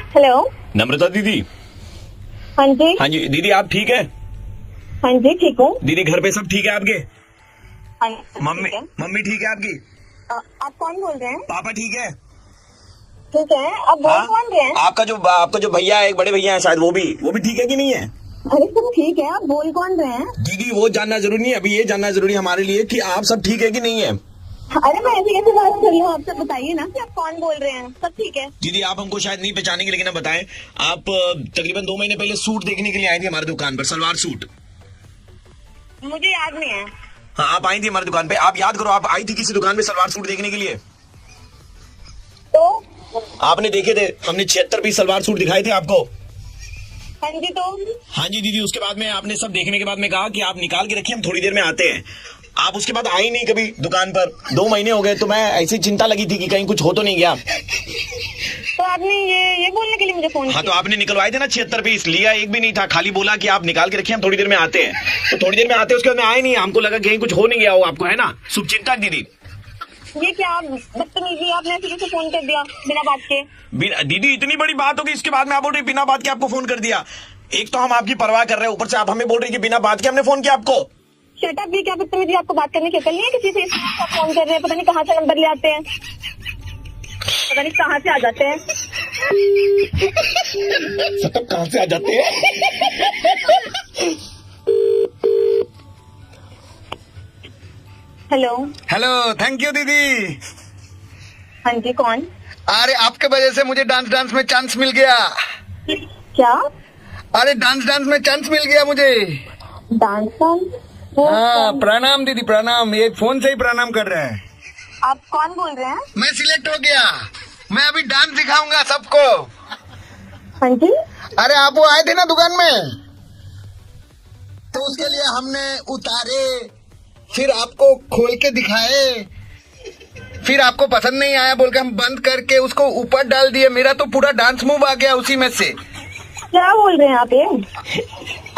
Hello. नम्रता दीदी। हाँ जी। हाँ जी दीदी, आप ठीक है? हाँ जी ठीक हूँ। दीदी घर पे सब ठीक है आपके? हाँ जी, मम्मी ठीक है। मम्मी ठीक है आपकी? आप कौन बोल रहे हैं? पापा ठीक है? ठीक है, आप बोल हाँ? कौन रहे हैं? आपका जो भैया है, एक बड़े भैया है शायद, वो भी ठीक है कि नहीं है? अरे सब ठीक है, आप बोल कौन रहे हैं? दीदी वो जानना जरूरी नहीं है, अभी ये जानना जरूरी है हमारे लिए कि आप सब ठीक है कि नहीं है। अरे मैं ऐसे कैसे बात कर रही हूँ आपसे, बताइए ना कि आप कौन बोल रहे हैं। सब ठीक है। दीदी आप हमको शायद नहीं पहचानेंगे, लेकिन आप बताएं, आप तकरीबन 2 महीने पहले सूट देखने के लिए आई थी हमारी दुकान पर, सलवार सूट। मुझे याद नहीं है। हाँ आप आई थी हमारी दुकान पे, आप याद करो, आप आई थी किसी दुकान पे सलवार सूट देखने के लिए। तो आपने देखे थे, हमने 76 पीस सलवार सूट दिखाए थे आपको। हाँ जी। तो हाँ जी दीदी, उसके बाद में आपने सब देखने के बाद में कहा कि आप निकाल के रखिए, हम थोड़ी देर में आते हैं। आप उसके बाद आई नहीं कभी दुकान पर, 2 महीने हो गए, तो मैं ऐसी चिंता लगी थी कि कहीं कुछ हो तो नहीं गया। तो आपने ये बोलने के लिए मुझे फोन हाँ तो किया? आपने निकलवाए थे ना 76 पीस, लिया एक भी नहीं था, खाली बोला कि आप निकाल के रखिए, हम थोड़ी देर में आते हैं। तो थोड़ी देर में आते, उसके बाद में आए नहीं, हमको लगा कहीं कुछ हो नहीं गया हो आपको, है ना, शुभ चिंता दीदी। ये क्या बदतमीजी, आपने ऐसे कैसे फोन कर दिया बिना बात के? दीदी इतनी बड़ी बात होगी, इसके बाद में आप बोल रही बिना बात के आपको फोन कर दिया। एक तो हम आपकी परवाह कर रहे हैं, ऊपर से आप हमें बोल रही कि बिना बात के हमने फोन किया आपको। शट अप, ये क्या बदतमीजी, आपको बात करने की अकल नहीं है किसी से? आप फोन कर रहे हैं, पता नहीं कहाँ से नंबर ले आते हैं, पता नहीं कहाँ से आ जाते हैं। सब कहाँ से आ जाते हैं? हेलो। हेलो, थैंक यू दीदी। हाँ जी, कौन? अरे आपके वजह से मुझे डांस में चांस मिल गया। क्या? अरे डांस में चांस मिल गया मुझे। डांस? हाँ, प्रणाम दीदी प्रणाम, ये फोन से ही प्रणाम कर रहे हैं। आप कौन बोल रहे हैं? मैं सिलेक्ट हो गया, मैं अभी डांस दिखाऊंगा सबको। हाँ जी। अरे आप वो आए थे ना दुकान में, तो उसके लिए हमने उतारे, फिर आपको खोल के दिखाए, फिर आपको पसंद नहीं आया बोल के हम बंद करके उसको ऊपर डाल दिए। मेरा तो पूरा डांस मूव आ गया उसी में से। क्या बोल रहे हैं आप ये?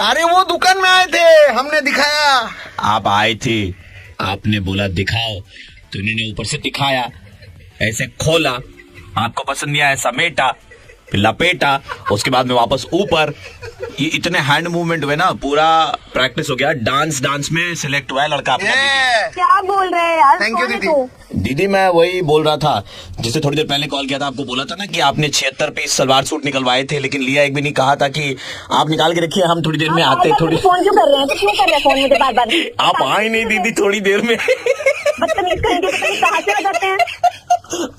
अरे वो दुकान में आए थे, हमने दिखाया। आप आए थे, आपने बोला दिखाओ, तो इन्होंने ऊपर से दिखाया, ऐसे खोला, आपको पसंद नहीं आया, समेटा, फिर लपेटा, उसके बाद में वापस ऊपर। ये इतने हैंड मूवमेंट हुए ना, पूरा प्रैक्टिस हो गया, डांस में सिलेक्ट हुआ है लड़का आपका। क्या बोल रहे हैं यार? Thank you, कौन है दीदी। तू? दीदी मैं वही बोल रहा था, जिसे थोड़ी देर पहले कॉल किया था, आपको बोला था ना कि आपने 76 पीस सलवार सूट निकलवाए थे, लेकिन लिया एक भी नहीं, कहा था कि आप निकाल के रखिए, हम थोड़ी देर में आते। थोड़ी फोन क्यों कर रहे हैं? तो क्यों कर रहे हैं फोन मुझे बार बार? आप आए नहीं दीदी, थोड़ी देर में। बदतमीज कहेंगे, पता नहीं कहाँ से आ जाते हैं।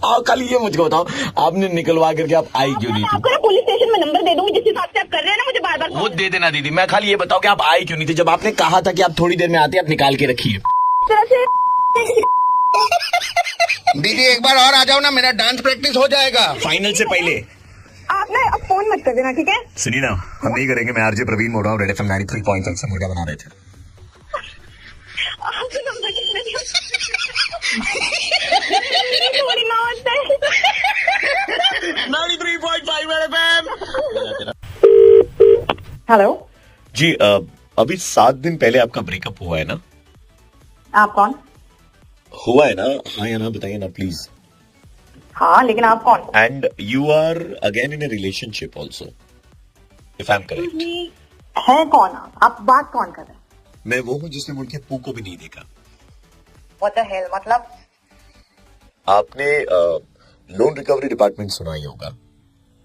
और खाली ये मुझको बताओ, आपने निकलवा करके आप आई क्यों नहीं मैं थी? आपको ना पुलिस स्टेशन में नंबर दे दूंगी, जिस हिसाब से आप कर रहे हैं ना मुझे बार बार। वो दे देना दीदी, मैं खाली ये बताओ कि आप आई क्यों नहीं थी, जब आपने कहा था कि आप थोड़ी देर में आते, आप निकाल के रखिए। दीदी एक बार और आ जाओ ना, मेरा डांस प्रैक्टिस हो जाएगा फाइनल से पहले। आप ना अब फोन मत कर देना, ठीक है? सुनिए ना, हम नहीं करेंगे, मैं आरजे प्रवीण बोल रहा हूँ, रेड एफएम 93.7 से मुर्गा बना रहे थे। आपको नंबर किसने दिया? थोड़ी ना होता है। 93.5 रेड एफएम। हेलो। जी अभी 7 दिन पहले आपका ब्रेकअप हुआ है ना? आप कौन? हुआ है ना? हाँ या ना बताइए ना प्लीज। हाँ, लेकिन आप कौन? And you are again in a relationship also, if I am correct. है कौन आप बात कौन कर रहे हैं? मैं वो हूँ जिसने मुड़ के पू को भी नहीं देखा। What the hell, मतलब? आपने लोन रिकवरी डिपार्टमेंट सुना ही होगा,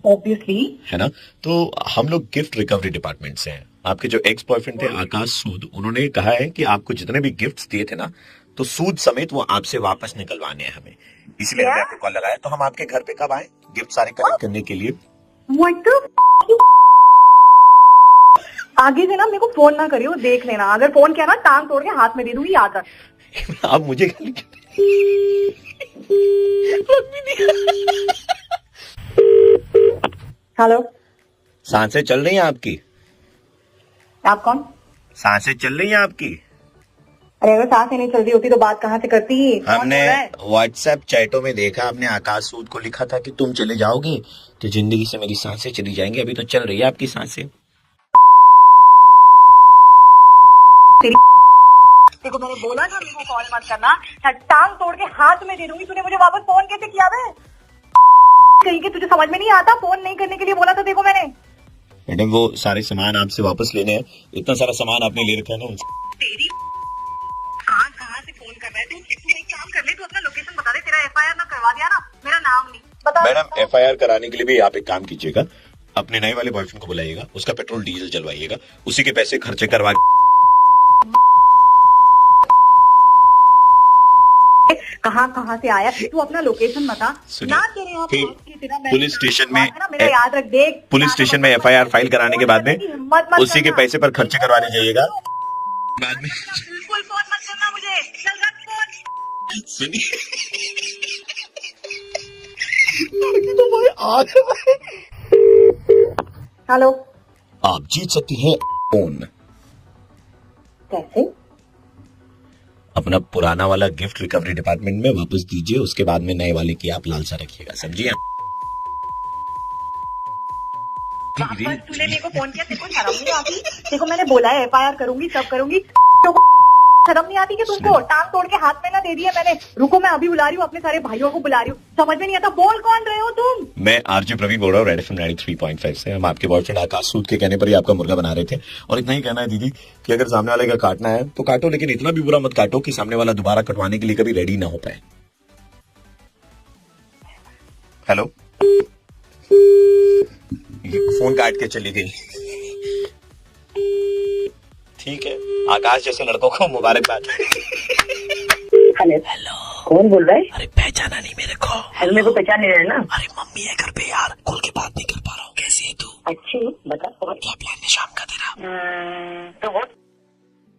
Obviously. है ना? तो हम लोग गिफ्ट रिकवरी डिपार्टमेंट से हैं। आपके जो एक्स बॉयफ्रेंड थे आकाश सूद, उन्होंने कहा है कि आपको जितने भी गिफ्ट्स दिए थे ना, तो सूद समेत वो आपसे वापस निकलवाने हैं हमें, इसलिए हमने आपको कॉल लगाया। तो हम आपके घर पे कब आए गिफ्ट सारे कलेक्ट करने के लिए? What the आगे से ना मेरे को फोन ना करियो, देख लेना, अगर फोन किया ना टांग तोड़ के हाथ में दे दूंगी, याद रख। आप मुझे गाली हेलो। सांसें चल रही हैं आपकी? आप कौन? सांसें चल रही हैं आपकी? अरे अगर सांसें नहीं चल रही होती तो बात कहाँ से करती? कौन हमने बोल रहा है? व्हाट्सएप चैटों में देखा, आपने आकाश सूद को लिखा था कि तुम चले जाओगे तो जिंदगी से मेरी सांसें चली जाएंगी। अभी तो चल रही है आपकी सांसें। देखो मैंने बोला ना मेरे को कॉल मत करना, टांग तोड़ के हाथ में दे दूंगी। तूने मुझे वापस फोन कैसे किया बे? कहीं के तुझे समझ में नहीं आता? फोन नहीं करने के लिए बोला था देखो मैंने। मैडम वो सारे सामान आपसे वापस लेने हैं, इतना सारा सामान आपने ले रखा है ना। तेरी कहाँ से फोन कर रहे थे? तू एक काम कर ले, तू अपना लोकेशन बता दे, तेरा FIR ना करवा दिया ना, मेरा नाम नहीं बता। मैडम FIR कराने के लिए भी आप एक काम कीजिएगा, अपने नए वाले बॉयफ्रेंड को बुलाइएगा, उसका पेट्रोल डीजल जलवाइएगा, उसी के पैसे खर्चे करवा। कहाँ से आया तू? अपना लोकेशन बता ना। तेरे यहाँ पुलिस स्टेशन में मेरा याद रख, देख पुलिस स्टेशन में FIR फाइल कराने के बाद में उसी के पैसे पर खर्चे करवाने जाइएगा। बाद में बिल्कुल फोन मत करना मुझे, चल रख फोन। सुनिए, हेलो, आप जीत सकती हैं फोन। कैसे? अपना पुराना वाला गिफ्ट रिकवरी डिपार्टमेंट में वापस दीजिए, उसके बाद में नए वाले की आप लालसा रखिएगा, समझिए। तूने मेरे को फोन किया, तेरे को शर्म नहीं आती? देखो मैंने बोला है FIR करूंगी, सब करूंगी, तो शर्म नहीं आती कि तुमको? टांग तोड़ के हाथ में ना दे दिया मैंने। रुको मैं अभी बुला रही हूँ, अपने सारे भाइयों को बुला रही हूँ। समझ में नहीं आता, बोल कौन रहे हो तुम? मैं RJ प्रवीण बोल रहा हूँ, रेड FM 93.5 से। हम आपके बॉयफ्रेंड आकाश सूद के कहने पर ही आपका मुर्गा बना रहे थे, और इतना ही कहना है दीदी कि अगर सामने वाले का काटना है तो काटो, लेकिन इतना भी बुरा मत काटो कि सामने वाला दोबारा कटवाने के लिए कभी रेडी ना हो पाए। हेलो, फोन काट के चली गई। ठीक है, आकाश जैसे लड़कों को मुबारकबाद। हेलो, कौन बोल रहा है? अरे पहचाना नहीं मेरे को? अरे मेरे को पहचान नहीं रहा है ना। अरे मम्मी है घर पे यार, खोल के बात नहीं कर पा रहा हूँ। कैसी है तू? अच्छी, बता। क्या प्लान है शाम का तेरा? तो वो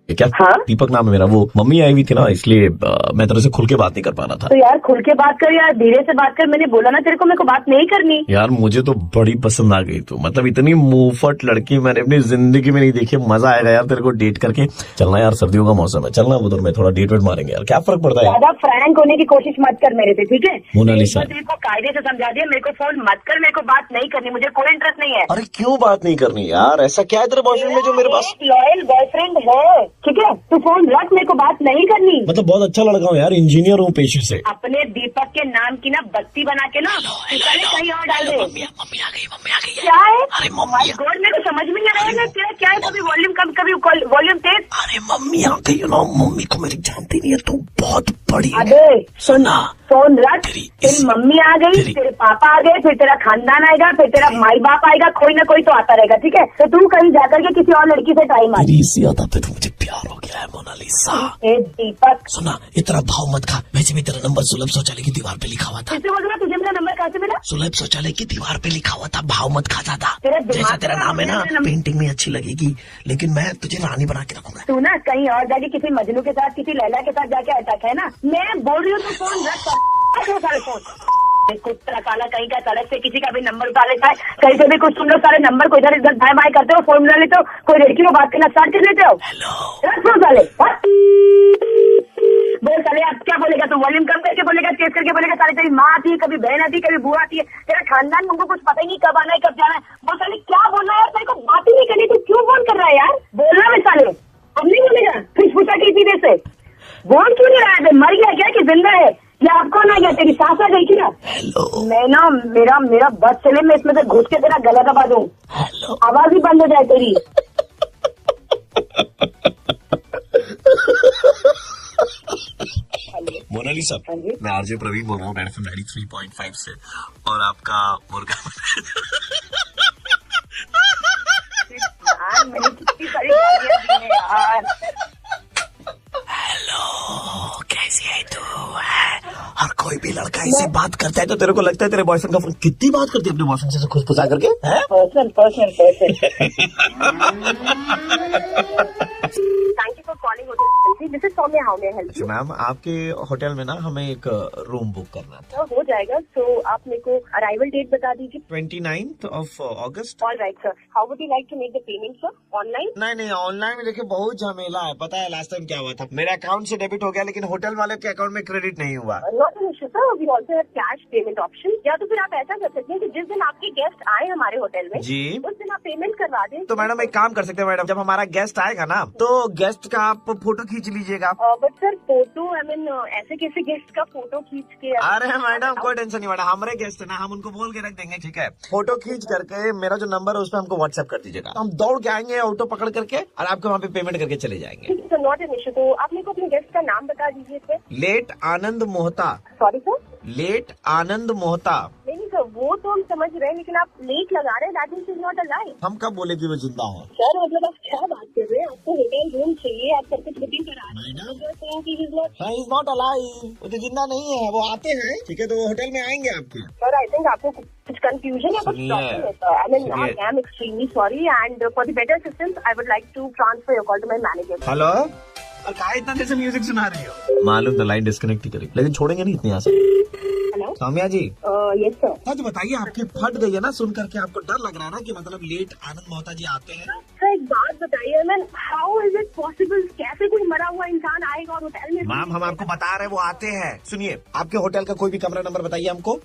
क्या? हाँ? दीपक नाम है मेरा। वो मम्मी आई हुई थी ना, इसलिए मैं तेरे से खुल के बात नहीं कर पा रहा था। तो यार खुल के बात कर यार, धीरे से बात कर। मैंने बोला ना तेरे को, मेरे को बात नहीं करनी। यार मुझे तो बड़ी पसंद आ गई तू, मतलब इतनी मुंहफट लड़की मैंने अपनी जिंदगी में नहीं देखी। मजा आएगा यार तेरे को डेट करके। चलना यार, सर्दियों का मौसम है, चलना उधर में थोड़ा डेट वेट मारेंगे यार, क्या फर्क पड़ता है। ज्यादा फ्रैंक होने की कोशिश मत कर मेरे से, ठीक है? मोनालिसा, तेरे को कायदे से समझा दिया, मेरे को फोन मत कर, मेरे को बात नहीं करनी, मुझे कोई इंटरेस्ट नहीं है। अरे क्यों बात नहीं करनी यार? ऐसा क्या है तेरे बॉयफ्रेंड में जो मेरे पास? लॉयल बॉयफ्रेंड है, ठीक है? तू फोन रख, मेरे को बात नहीं करनी। मतलब बहुत अच्छा लड़का हूँ यार, इंजीनियर हूँ पेशे से। अपने दीपक के नाम की ना बत्ती बना के ना कहीं और डाल दे। मम्मी आ गई क्या है? अरे मम्मी, गॉड, मेरे को समझ में नहीं आ रहा है तेरा क्या है। कभी वॉल्यूम कम, कभी वॉल्यूम तेज। अरे मम्मी आ गई ना। मम्मी को मेरी जानती नहीं है, तू बहुत बड़ी। अबे सुना, फोन रख। तेरी तेरी मम्मी आ गई, तेरे पापा आ गए, फिर तेरा खानदान आएगा, फिर तेरा माई बाप आएगा, कोई ना कोई तो आता रहेगा, ठीक है? तो तू कहीं जाकर के किसी और लड़की से टाइम आ। तेरी इसी अदा पे मुझे प्यार हो गया है मोनालिसा। दीपक सुना, इतना भाव मत खा। वैसे भी तेरा नंबर सुलभ शौचालय की दीवार पे लिखा हुआ था। किससे बोल रहा? तुझे मेरा नंबर कहाँ से मिला? सुलभ शौचालय की दीवार पे लिखा हुआ था, भाव मत खा ज्यादा। तेरा दिमाग जैसा तेरा नाम है ना, खराब है। पेंटिंग में अच्छी लगेगी, लेकिन मैं तुझे रानी बना के रखूंगा। तू ना कहीं और जाके किसी मजनू के साथ, किसी लैला के साथ जाके अटक है ना। मैं बोल रही हूँ तू फोन रख। सारे फोन कुत्ता काला कहीं का, सड़क से किसी का भी नंबर उठा लेता है, कहीं से भी कुछ। तुम लोग सारे नंबर को इधर इधर बाय बाय करते हो, फोन मिला लेते हो, कोई लड़की को बात करना स्टार्ट कर देते हो। रख फोन साले। बोल साले, अब क्या बोलेगा तू? वॉल्यूम कम करके बोलेगा, तेज करके बोलेगा? साले तेरी माँ आती है, कभी बहन आती है, कभी बुआ आती है, तेरा खानदान में उनको कुछ पता ही नहीं कब आना है कब जाना है। बोल साले, क्या बोलना है यार? तेरे को बात ही नहीं करनी, तू क्यों फोन कर रहा है यार? बोलना मैं साले, अब नहीं बोलेगा। फिर पूछा की सीधे से बोल क्यों नहीं रहा है? मर गया क्या कि जिंदा है? या आपको ना गया? तेरी सास आ गई थी ना? मैं ना मेरा बस चले, मैं इसमें से घुस के तेरा गला दबा दूं, आवाज ही बंद हो जाए तेरी। मोनालिसा, मैं RJ प्रवीण बोल रहा हूँ, रेड FM 93.5 से, और आपका मुर्गा। मैंने कितनी सारी गालियां दी हैं यार। हेलो, कैसी है तू? हर कोई भी लड़का ऐसे बात करता है तो तेरे को लगता है तेरे बॉयफ्रेंड का फोन? कितनी बात करती है अपने बॉयफ्रेंड से खुश फुसा करके? Thank you for calling hotel. This is Soumya, how may I help you? Ma'am, आपके होटल में ना हमें एक रूम बुक करना था। हो जाएगा। तो आप मेरे को अराइवल डेट बता दीजिए। 29th of August। All right sir, how would you like to make the payment sir? Online? नहीं, ऑनलाइन में देखिए बहुत झमेला है। पता है लास्ट टाइम क्या हुआ था? मेरे अकाउंट से डेबिट हो गया, लेकिन होटल वाले के अकाउंट में क्रेडिट नहीं हुआ। Not an issue sir, we also have cash payment option. या तो फिर आप ऐसा कर सकते हैं कि जिस दिन आपके गेस्ट आए हमारे होटल में, जी, उस दिन आप पेमेंट करवा दें। तो मैडम एक काम कर सकते हैं मैडम, जब हमारा गेस्ट आएगा ना, तो गेस्ट का आप फोटो खींच लीजिएगा। But sir photo I mean ऐसे कैसे गेस्ट का फोटो खींच के? अरे मैडम कोई टेंशन नहीं, मैडम हमारे गेस्ट है ना, हम उनको बोल के रख देंगे, ठीक है। फोटो खींच करके मेरा जो नंबर है उस पर हमको व्हाट्सएप कर दीजिएगा, हम दौड़ के आएंगे ऑटो पकड़ करके और आपके वहाँ पे पेमेंट करके चले जाएंगे। Sir not an issue. तो आप मेरे को अपने गेस्ट का नाम बता दीजिए sir. Late Anand Mohta. Sorry sir. Late Anand Mohta. नहीं सर वो तो हम समझ रहे हैं, लेकिन आप लेट लगा रहे हैं, दैट इज नॉट अलाइव। हम कब बोले कि वो जिंदा हो? सर मतलब आप क्या बात कर रहे हैं? आपको होटल रूम चाहिए, आप सब कुछ बुकिंग करा रहे हैं। इज नॉट अलाइव, वो तो जिंदा नहीं है, वो आते हैं, ठीक है, तो वो होटल में आएंगे आपके। सर आई थिंक आपको कुछ कंफ्यूजन है, कुछ प्रॉब्लम है sir. I mean I am extremely sorry and for the better assistance I would like to transfer your call to my manager. Hello, और कहा इतना देर से म्यूजिक सुना रही हो? मालूम तो लाइन डिस्कनेक्ट ही करी, लेकिन छोड़ेंगे नहीं इतनी आसान। Hello Saumya ji. Yes sir. सच बताइए, आपके फट गई है ना सुन करके, आपको डर लग रहा है ना कि मतलब लेट आनंद मोहता जी आते हैं? सर एक बात बताइए, man how is it possible? कैसे कोई मरा हुआ इंसान आएगा और होटल में? मैम हम आपको बता रहे हैं वो आते हैं। सुनिए, आपके होटल का कोई भी कमरा नंबर बताइए हमको।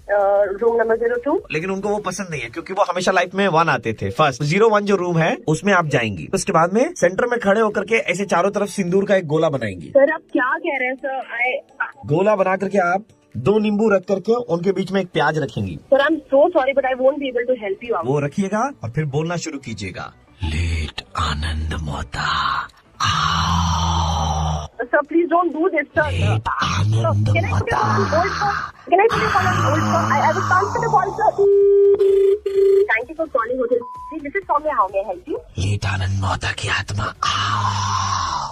Room number 02। लेकिन उनको वो पसंद नहीं है, क्योंकि वो हमेशा लाइफ में 1 आते थे। फर्स्ट 01 जो रूम है उसमें आप जाएंगी, उसके बाद में सेंटर में खड़े होकर के ऐसे चारों तरफ सिंदूर का एक गोला बनाएंगी। सर आप क्या कह रहे हैं सर? गोला बना करके आप 2 नींबू रख करके उनके बीच में एक प्याज रखेंगी। Sir I am so sorry but I won't be able to help you out. वो रखिएगा और फिर बोलना शुरू कीजिएगा, let Anand Mohta Sir, please don't do this, sir. Anand Can I put your call on hold, sir? Can I put your call on hold, sir? I will transfer the call, sir. Thank you for calling Hotel. This is Soumya. How may I help you? Late Anand Mohta की आत्मा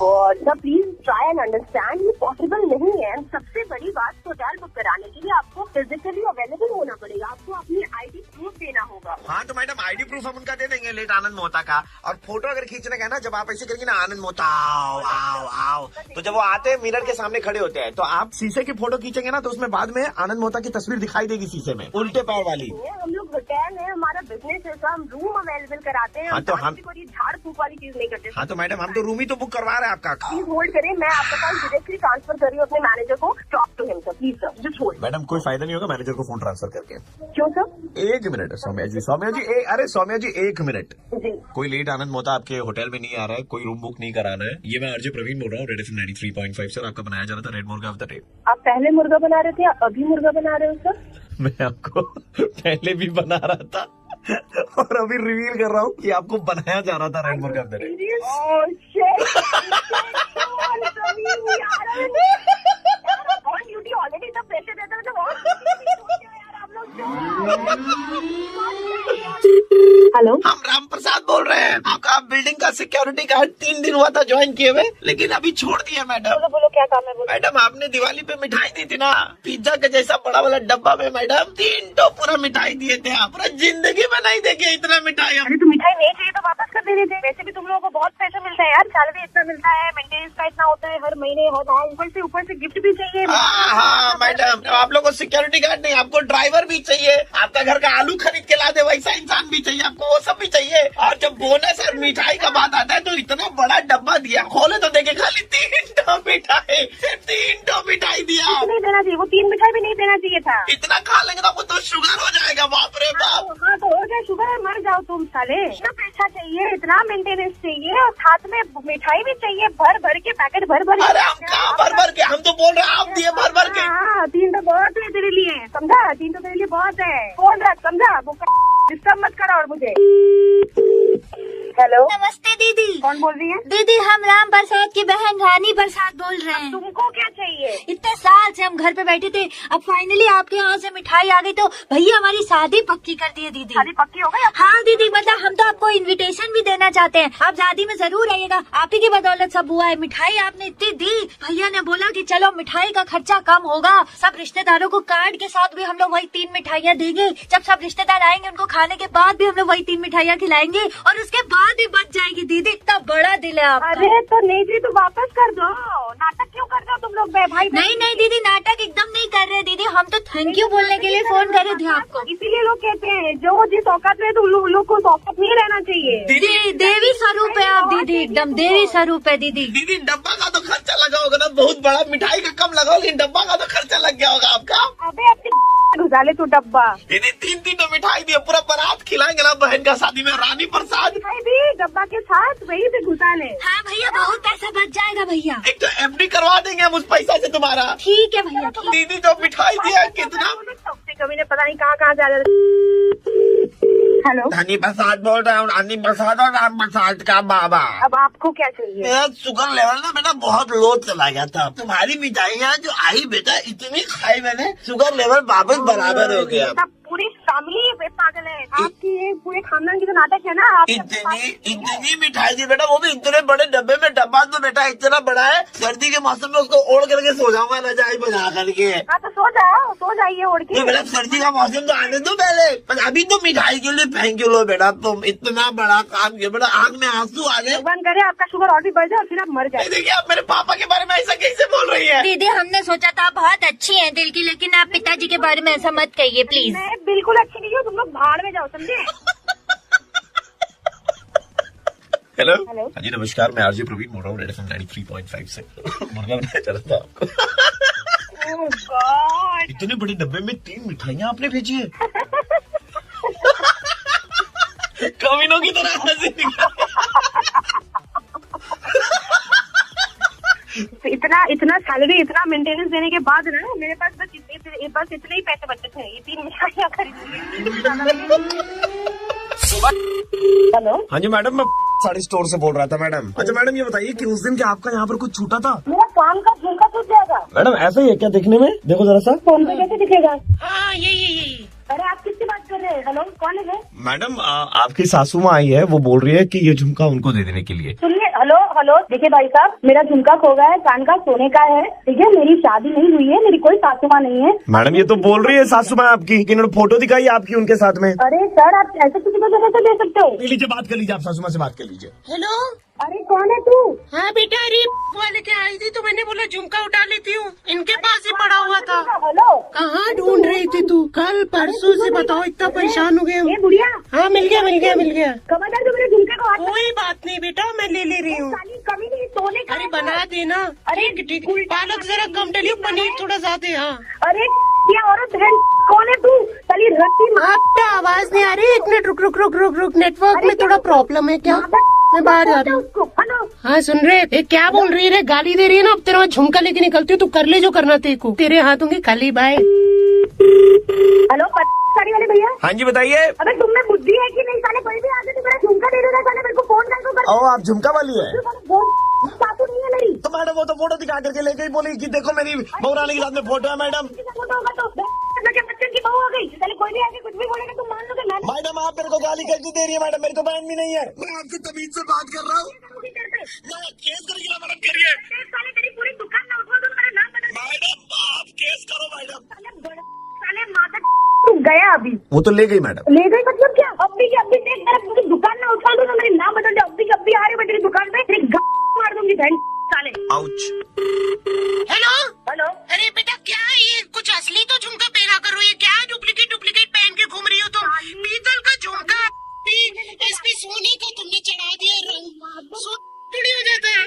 sir please try and understand, ये possible नहीं है। सबसे बड़ी बात, hotel book कराने के लिए आपको फिजिकली अवेलेबल होना पड़ेगा, आपको अपनी आईडी प्रूफ देना होगा। हाँ तो मैडम आईडी प्रूफ हम उनका दे देंगे, लेट आनंद मोहता का। और फोटो अगर खींचने का है ना, जब आप ऐसे करेंगे ना, आनंद मोहता आओ आओ आओ, तो जब वो आते हैं मिरर के सामने खड़े होते हैं, तो आप शीशे की फोटो खींचेंगे ना, तो उसमें बाद में आनंद मोहता की तस्वीर दिखाई देगी शीशे में, उल्टे पैर वाली। हम लोग होटल है, हमारा बिजनेस है, हम रूम अवेलेबल कराते हैं। हाँ तो हम कोई झाड़ फूक वाली चीज नहीं करते। हाँ तो मैडम हम तो रूम ही तो बुक करवा रहे हैं आपका। प्लीज होल्ड करें, मैं आपका कॉल डायरेक्टली ट्रांसफर कर रही हूँ अपने मैनेजर को। Talk to him sir, please sir, just hold. Madam कोई फायदा नहीं होगा मैनेजर को फोन ट्रांसफर करके। क्यों सर? 1 मिनट सौम्या जी, अरे सौम्या जी 1 मिनट। जी कोई लेट आनंद मोहता आपके होटल में नहीं आ रहा है, कोई रूम बुक नहीं कराना है। ये मैं आरजे प्रवीण बोल रहा हूँ, रेड एफएम 93.5 सर। आपका बनाया जा रहा था रेड मुर्गा ऑफ द डे। आप पहले मुर्गा बना रहे थे या अभी मुर्गा बना रहे हो सर? मैं आपको पहले भी बना रहा था और अभी रिवील कर रहा हूँ कि आपको बनाया जा रहा था रेड मुर्गा ऑफ द डे। ऑलरेडी सब पैसे देते हैं तो हेलो, हम राम प्रसाद बोल रहे हैं। आपका बिल्डिंग का सिक्योरिटी गार्ड 3 दिन हुआ था ज्वाइन किए हुए, लेकिन अभी छोड़ दिया मैडम। बोलो क्या काम है? बोलो। मैडम आपने दिवाली पे मिठाई दी थी ना, पिज्जा के जैसा बड़ा वाला डब्बा में मैडम 3 तो पूरा मिठाई दिए थे। आप पूरा जिंदगी में नहीं देखे इतना मिठाई। अरे तो मिठाई नहीं चाहिए तो वापस कर देने थे। वैसे भी तुम लोगों को बहुत पैसे मिलते हैं यार, सैलरी इतना मिलता है, मेंटेनेंस का इतना होता है हर महीने, ऊपर से गिफ्ट भी चाहिए। हाँ मैडम, आप लोगों को सिक्योरिटी गार्ड नहीं, आपको ड्राइवर भी चाहिए, आपका घर का आलू खरीद के ला दे वैसा इंसान भी चाहिए, आपको वो सब भी चाहिए। और जब बोनस और मिठाई का बात आता है तो इतना बड़ा डब्बा दिया, खोले तो देखे खाली 3 टो मिठाई, सिर्फ 3 टो मिठाई दिया। नहीं देना चाहिए, वो 3 मिठाई भी नहीं देना चाहिए था। इतना खा लेंगे तो वो तो शुगर हो जाएगा, बाप रे बाप। हाँ तो हो गया शुगर, मर जाओ तुम साले। इतना पैसा चाहिए, इतना मेंटेनेंस चाहिए और साथ में मिठाई भी चाहिए, भर भर के पैकेट भर भर। अरे हम कहाँ भर भर के, हम तो बोल रहे हैं आप दिए भर भर के। हाँ 3 तो बहुत है तेरे लिए, समझा? 3 तो तेरे लिए बहुत है। फोन रख, समझा? डिस्टर्ब मत करो और मुझे। हेलो नमस्ते दीदी। कौन बोल रही है? दीदी हम राम प्रसाद की बहन रानी प्रसाद बोल रहे हैं। तुमको क्या चाहिए? इतने साल से हम घर पे बैठे थे, अब फाइनली आपके यहाँ से मिठाई आ गई तो भैया हमारी शादी पक्की कर दिए दीदी। शादी पक्की हो गई? हाँ दीदी, मतलब हम तो आपको इनविटेशन भी देना चाहते हैं, आप शादी में जरूर आइएगा। आप ही की बदौलत सब हुआ है। मिठाई आपने इतनी दी, भैया ने बोला कि चलो मिठाई का खर्चा कम होगा, सब रिश्तेदारों को कार्ड के साथ भी हम लोग वही 3 मिठाइयाँ देंगे। जब सब रिश्तेदार आएंगे उनको खाने के बाद भी हम लोग वही 3 मिठाइयाँ खिलाएंगे और उसके बाद भी बच जाएगी। दीदी इतना बड़ा दिल है आपका। अरे तो नहीं जी, तो वापस कर दो। नाटक क्यों कर रहे हो तुम लोग भाई? नहीं दीदी, नाटक एकदम नहीं कर रहे दीदी, हम तो थैंक यू बोलने के लिए फोन करे थे आपको। इसीलिए लोग कहते हैं जो जिस औकात में, तो लोग को औकात नहीं रहना चाहिए। देवी स्वरूप है आप दीदी, एकदम देवी स्वरूप है दीदी। दीदी डब्बा का तो खर्चा लगा होगा ना बहुत बड़ा, मिठाई का कम लगा होगा, लेकिन डब्बा का तो खर्चा लग गया होगा आपका। अबे अपनी घुसा ले तू डब्बा। इन्हें 3 मिठाई दिया, पूरा बारात खिलाएंगे ना बहन का शादी में, रानी प्रसाद। भाई भी डब्बा के साथ वही से घुसा ले। हाँ भैया बहुत पैसा बच जाएगा भैया। एक तो FD करवा देंगे हम उस पैसा से तुम्हारा। ठीक है भैया ठीक। दीदी जो मिठाई दिया कितना। कभी ने पता नहीं कहाँ जा रहा। हेलो, रानी प्रसाद बोल रहा हूँ, रानी प्रसाद और राम प्रसाद का बाबा। अब आपको क्या चाहिए? मेरा शुगर लेवल ना बेटा बहुत लो चला गया था। तुम्हारी मिठाइयाँ जो आई बेटा इतनी खाई मैंने, शुगर लेवल वापस बराबर हो गया। सब पूरी फैमिली पागल है आपकी, ये पूरे खानदान की जो नाटक है ना। आप इतनी मिठाई थी बेटा, वो भी इतने बड़े डब्बे में। डब्बा तो बेटा इतना बड़ा है, सर्दी के मौसम में उसको ओढ़ करके सो जाऊंगा रजाई बना करके। हाँ तो सो जाइए ओढ़ के। तो बेटा सर्दी का मौसम तो आने दो पहले, पर अभी तो मिठाई के लिए थैंक यू लो बेटा, तुम इतना बड़ा काम किया बेटा, आँख में आंसू आ गए। भगवान करे आपका शुगर और भी बढ़ जाए और फिर आप मर जाए। देखिए आप मेरे पापा के बारे में ऐसा कैसे बोल रही है? दीदी हमने सोचा था आप बहुत अच्छी हैं दिल की, लेकिन आप पिताजी के बारे में ऐसा मत कहिए प्लीज। मैं बिल्कुल अच्छी नहीं हूँ, तुम लोग भाड़ में जाओ समझे। Hello hello. हाँ जी नमस्कार, मैं आरजे प्रवीण बोल रहा हूँ रेड FM 93.5 से। मुर्गा बनाया जा रहा था आपको। Oh God! इतने बड़े डब्बे में 3 मिठाइयाँ आपने भेजी है। कमीनों की तरह हंसी निकल। इतना सैलरी, इतना मेंटेनेंस देने के बाद ना मेरे पास बस इतने ही पैसे बचे थे। ये 3 मिठाइयाँ खरीदी। हेलो, हाँ जी मैडम, मैं साड़ी स्टोर से बोल रहा था मैडम। अच्छा मैडम ये बताइए कि उस दिन क्या आपका यहाँ पर कुछ छूटा था? मेरा काम का झुमका टूट जाएगा। मैडम ऐसा ही है क्या दिखने में? देखो जरा सा। फोन पे कैसे दिखेगा? हाँ यही। अरे आप किससे बात कर रहे हैं? हेलो, कौन है? मैडम आपकी सासू माँ आई है, वो बोल रही है कि ये झुमका उनको दे देने के लिए। सुनिए, हेलो, देखिए भाई साहब, मेरा झुमका खो गया है, कान का सोने का है, ठीक है। मेरी शादी नहीं हुई है, मेरी कोई सासू माँ नहीं है। मैडम ये तो बोल रही है सासू माँ आपकी कि इन्होंने फोटो दिखाई आपकी उनके साथ में। अरे सर, आप ऐसे किसी को जगह से दे सकते हो? लीजिए बात कर लीजिए, आप सासू माँ से बात कर लीजिए। हेलो। अरे कौन है तू? हाँ बेटा, अरे वाले क्या आई थी तो मैंने बोला झुमका उठा लेती हूँ, इनके पास ही पड़ा हुआ था। हेलो, कहाँ ढूंढ रही थी तू? कल परसों से बताओ, इतना परेशान हो गए हम। ये बुढ़िया हाँ मिल गया। कब आता जो मेरे झुमके को हाथ? कोई बात नहीं बेटा, मैं ले रही हूँ। साली कमी नहीं, सोने का अरे बना देना। अरे, ठीक, पालक जरा कम डलियो, पनीर थोड़ा ज्यादा। हाँ अरे क्या औरत है, कौन है तू? साली रत्ती माँ। आपका आवाज नहीं आ रही, एक मिनट रुक। नेटवर्क में थोड़ा प्रॉब्लम है क्या? मैं बाहर आ रही हूँ। हेलो, हाँ सुन रहे, ये क्या बोल रही है? गाली दे रही है ना? अब तेरे वहाँ झुमका लेके निकलती हूँ, तू कर ले जो करना तेरे को, तेरे हाथों की खाली बाय। हेलो साड़ी वाले भैया। हाँ जी बताइए। अबे तुम में बुद्धि है कि नहीं? साले कोई भी आके तो मेरा झुमका दे देगा, साले मेरे को फोन कर। ओ आप झुमका वाली है? सासू नहीं है मेरी। तो मैडम वो तो फोटो दिखा करके ले गई, बोली कि देखो मेरी बहुरानी के साथ में फोटो है मैडम। फोटो होगा तो बच्चन की बहू हो गई। साले कोई भी आके कुछ भी बोलेगा तुम मान लो कि मैं मैडम आप मेरे को गाली कैसे दे रही है? मैडम मेरी तो बहन भी नहीं है, मैं आपकी तमीज से बात कर रहा हूँ। केस करिए मैडम, करिए। साले तेरी पूरी दुकान ना उठवा दूं, मेरा नाम बदल। मैडम आप केस करो मैडम। साले माता तू गया अभी। वो तो ले गई मैडम। ले गई मतलब क्या? अभी के अभी देख, मेरा पूरी दुकान ना उठा दूं तो मेरे नाम बदल दे। अभी के अभी आ रही मैं तेरी दुकान पे, तेरी मार दूंगी बहन साले। आउच। हेलो। हेलो, अरे बेटा क्या ये कुछ असली तो झुमका पहना करो, ये क्या डुप्लीकेट पहन के घूम रही हो तुम? पीतल का झुमका, इसमें सोने का तुमने चढ़ा दिया रंग, थोड़ी हो जाता है।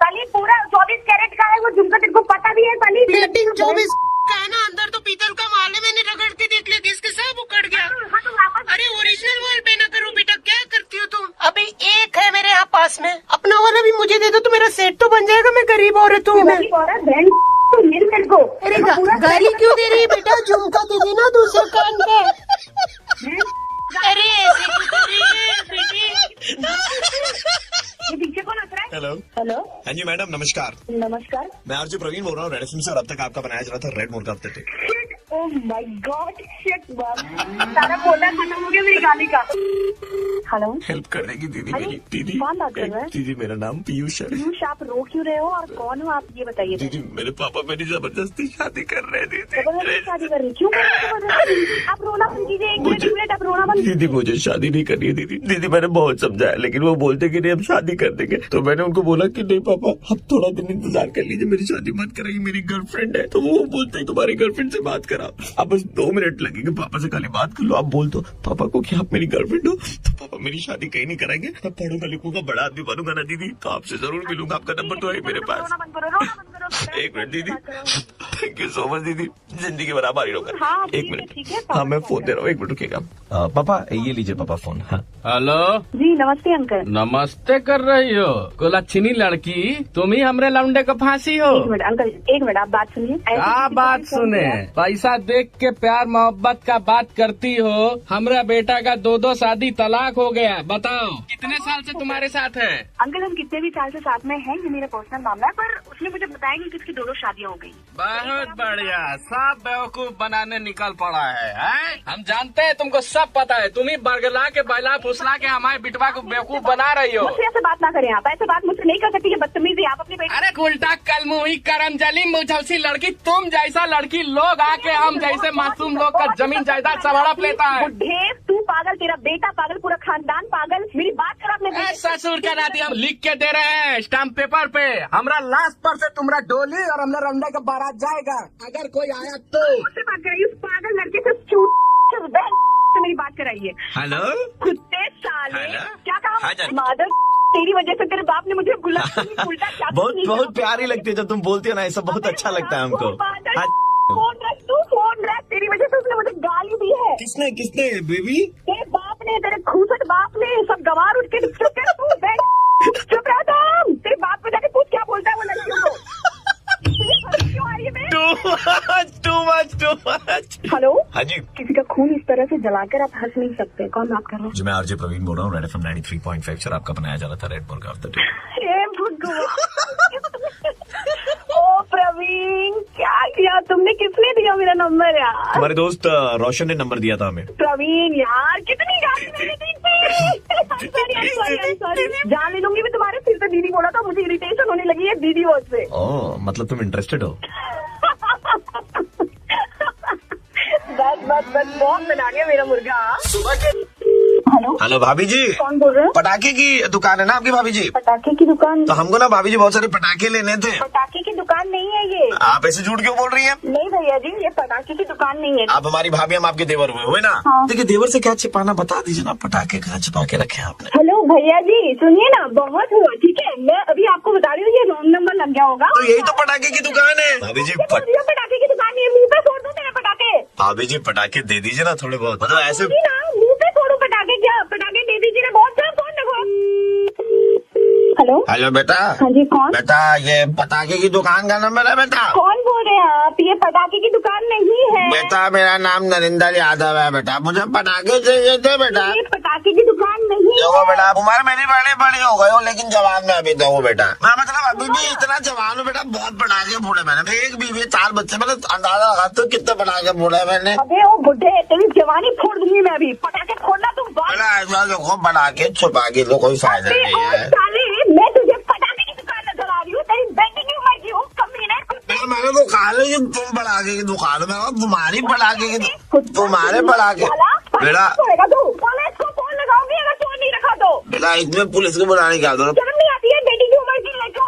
साली पूरा 24 कैरेट का है वो झुमका, तेरे को पता भी है साली। प्लेटिंग 24 का है ना, अंदर तो पीतल का माल है, मैंने रगड़ते देख लिया, किसके सब उकड़ गया। हाँ तो वापस। अरे ओरिजिनल वाला पहना करो बेटा, क्या करती हो तुम? अभी एक है मेरे यहाँ पास में, अपना वाला भी मुझे दे दो तो मेरा सेट तो बन जाएगा। मैं गरीब औरत हूँ। गरीब औरत बहन तू मिल मेरे को। अरे गाली क्यों दे रही है बेटा? झुमका दे देना दूसरे कान पे। अरे ऐसे क्यों कर रही है बेटी? ये पीछे कौन हंस रहा है? हेलो हेलो, हाँ जी मैडम नमस्कार, नमस्कार। मैं आरजे प्रवीण बोल रहा हूँ रेड FM से, और अब तक आपका बनाया जा रहा था रेड मुर्गा हफ्ते थे। ओह माय गॉड, शिट सारा कोटा खत्म हो गया मेरी गाली का। हेलो, हेल्प कर देगी दीदी अरे, मेरी। दीदी कौन बात कर रहा है? दीदी मेरा नाम पीयूष है। पीयूष, आप रो क्यों रहे हो और कौन हो आप, ये बताइए। दीदी मेरे पापा मेरी जबरदस्ती शादी कर रहे थे। जबरदस्ती शादी कर रही, क्यों कर रहे हो जबरदस्ती? आप रोना बंद कीजिए एक मिनट। आप रोना बंद दीदी मुझे शादी नहीं करनी है दीदी मैंने बहुत समझाया लेकिन वो बोलते कि नहीं हम शादी कर देंगे। तो मैंने उनको बोला कि नहीं पापा आप थोड़ा दिन इंतजार कर लीजिए, मेरी शादी मत कराइए, मेरी गर्लफ्रेंड है। तो वो बोलते हैं तुम्हारी गर्लफ्रेंड से बात करा, आप बस 2 मिनट लगेंगे, पापा से खाली बात कर लो, आप बोल दो पापा को कि आप मेरी गर्लफ्रेंड हो तो पापा मेरी शादी कहीं नहीं कराएंगे, मैं पढ़ूंगा लिखूंगा बड़ा आदमी बनूंगा ना दीदी, तो आपसे जरूर मिलूंगा, आपका नंबर तो है मेरे पास। रोना बंद करो, रोना बंद करो। एक मिनट दीदी, थैंक यू सो मच दीदी, जिंदगी भर आभारी रहूंगा। हाँ, एक ठीक है, मिनट, ठीक है, हाँ मैं फोन दे रहा हूँ, एक मिनट रुकिएगा। पापा ये लीजिए पापा फोन। हाँ हेलो, जी नमस्ते अंकल। नमस्ते कर रही हो कोलच्छनी लड़की, तुम ही हमरे लौंडे को फांसी हो। एक मिनट अंकल, एक मिनट आप बात सुनिए। क्या बात सुने, पैसा देख के प्यार मोहब्बत का बात करती हो, हमरा बेटा का 2 शादी तलाक हो गया, बताओ कितने साल से तुम्हारे साथ है? अंकल हम कितने भी साल से साथ में हैं, ये मेरा पर्सनल मामला है, पर उसने मुझे बताया कि किसकी 2 शादियां हो गई। बहुत बढ़िया, सब बेवकूफ बनाने निकल पड़ा है? हम जानते हैं तुमको सब पता है, तुम ही बरगला के बैला फुसला के हमारे बिटवा को बेवकूफ बना रही हो। मुझसे ऐसे बात ना करें आप, ऐसे बात मुझसे नहीं कर सकती, बदतमीजी आप अपने बेटे। अरे उल्टा कलमुही करमजली मुझौसी लड़की, तुम जैसा लड़की लोग आके हम जैसे मासूम लोग का जमीन जायदाद सब हड़प लेता है। बुढ़े तू पागल, तेरा बेटा पागल, पूरा खानदान पागल, मेरी बात कर अपने ए, ससुर का नाती हम लिख के दे रहे हैं स्टाम्प पेपर पे, हमरा लास्ट पर से तुम्हारा डोली और हमने रंडे का बारात जाएगा, अगर कोई आया तो। मुझसे बात कराइए, उस पागल लड़के से चूत से मेरी बात कराइए। हेलो कुत्ते साले, हेलो? क्या हाँ कहा जान। मादर, तेरी वजह से तेरे बाप ने मुझे उल्टा क्या बहुत प्यारी लगती है जब तुम बोलती हो ना, ऐसा बहुत अच्छा लगता है हमको। हाँ, फोन रख तू, फोन रख, तेरी वजह से उसने मुझे गाली दी है। किसने बेबी? तेरे बाप ने, तेरे खूसट बाप ने सब गंवार उठ के चुप रह तू, चुप रह तुम। तेरे बाप को जाके पूछ क्या बोलता है वो लड़कियों को। क्यों आ रही है मैं? Too much. हेलो, हाँ जी किसी का खून इस तरह से जलाकर आप हंस नहीं सकते। कौन बात कर रहा है? जी मैं आरजे प्रवीण बोल रहा हूँ, रेड एफएम 93.5 सर, आपका बनाया जा रहा था रेड मुर्गा ऑफ द डे। हे भगवान। ओ प्रवीण, क्या किया तुमने? किसने दिया मेरा नंबर यार? हमारे दोस्त रोशन ने नंबर दिया था हमें। प्रवीण यार, कितनी गाली मैंने दी थी। सॉरी, जान ले लूंगी मैं तुम्हारे सिर से। दीदी बोला था, मुझे इरिटेशन होने लगी है दीदी वर्ड से। ओह मतलब तुम इंटरेस्टेड हो? बस बहुत बना गया मेरा मुर्गा। हेलो हेलो भाभी जी, कौन बोल रहे हो? पटाखे की दुकान है ना आपकी भाभी जी? पटाखे की दुकान? तो हमको ना भाभी जी बहुत सारे पटाखे लेने थे। पटाखे की दुकान नहीं है ये। आप ऐसे झूठ क्यों बोल रही हैं? नहीं भैया जी, ये पटाखे की दुकान नहीं है। आप हमारी भाभी, हम आपके देवर हुए ना? हाँ। देखिए देवर से क्या छिपाना, बता दीजिए ना, पटाखे कहाँ छिपा के रखे हैं आपने? हेलो भैया जी, सुनिए ना, बहुत हुआ ठीक है, मैं अभी आपको बता रही हूँ, ये रॉन्ग नंबर लग गया होगा। तो यही तो पटाखे की दुकान है भाभी जी। ये पटाखे की दुकान नहीं है, मुँह पे फोड़ दो तेरे पटाखे। भाभी जी पटाखे दे दीजिए ना थोड़े बहुत, मतलब ऐसे। सुनिए ना, मुँह पे फोड़ो पटाखे, क्या पटाखे दे दीजिए ना, बहुत जोर फोन लगो। हेलो हेलो बेटा। हाँ जी, कौन? बेटा ये पटाखे की दुकान का नंबर है बेटा। कौन बोल रहे हैं आप? ये पटाखे की दुकान नहीं है। बेटा मेरा नाम नरेंद्र यादव है बेटा, मुझे पटाखे चाहिए थे बेटा। ये पटाखे की दुकान नहीं देखो है। बेटा उम्र मेरी बड़ी हो गई हो, लेकिन जवान में अभी तो हूँ बेटा। मैं मतलब अभी भी इतना जवान हूँ बेटा, बहुत पटाखे फोड़े मैंने, एक बीवी 4 बच्चे, मतलब अंदाजा लगाते हो कितने पटाखे फोड़े मैंने। अबे ओ बुढ़े, तेरी जवानी फोड़ दूंगी मैं अभी। पटाखे फोड़ना तुम बात। बेटा ऐसा देखो पटाखे छुपा के तो कोई फायदा नहीं है। साले, मैं तुझे पटाखे की दुकान नजर आ रही हूँ, तेरी बेटी की उम्र की हूँ, कमीने। मैंने तो कहा है कि तुम पटाखे की दुकान में, तुम्हारी पटाखे की, तुम्हारे पटाखे बेटा। पुलिस को फोन लगाओगी अगर फोन नहीं रखा तो। बेटा इसमें पुलिस को बुलाने क्या दो? शर्म नहीं आती है? बेटी की उम्र की लड़को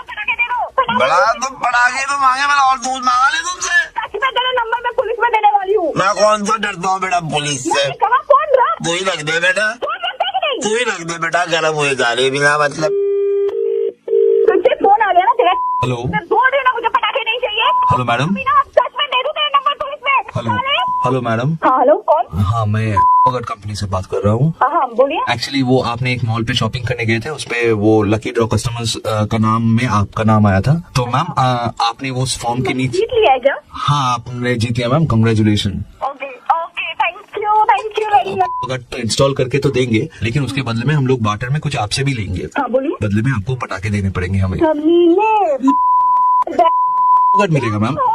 पटाखे दे दो। बड़ा तुम पटाखे तो मांगे, मैंने और दूध मांगा ले तुमसे। सच में तेरा नंबर मैं पुलिस में देने वाली हूँ। मैं कौन सा डरता हूँ बेटा पुलिस से? मैंने कहा फोन रख। तू ही रख दे बेटा, फोन रखता कि नहीं? तू ही रख दे बेटा, गर्म हुए जा रही बिना मतलब। तुझसे फोन आ गया ना तेरा? हेलो मैं बोल रही हूँ ना, मुझे पटाखे नहीं चाहिए। Hello madam. बिना सच में दे दूँ तेरा नंबर पुलिस में। साले। Hello madam. हाँ हेलो, कौन? हाँ मैं कंपनी से बात कर रहा हूँ। हाँ बोलिए। एक्चुअली वो आपने एक मॉल पे शॉपिंग करने गए थे, उसपे वो लकी ड्रॉ कस्टमर्स का नाम में आपका नाम आया था, तो मैम आपने वो उस फॉर्म के नीचे। जीत लिया है क्या? हाँ आपने जीत लिया ma'am, congratulation. Okay okay, thank you very much. अगर इंस्टॉल करके तो देंगे, लेकिन उसके बदले में हम लोग बार्टर में कुछ आपसे भी लेंगे। हाँ बोलिए। बदले में आपको पटाखे देने पड़ेंगे हमें। कमीने। मिलेगा मैम। ओ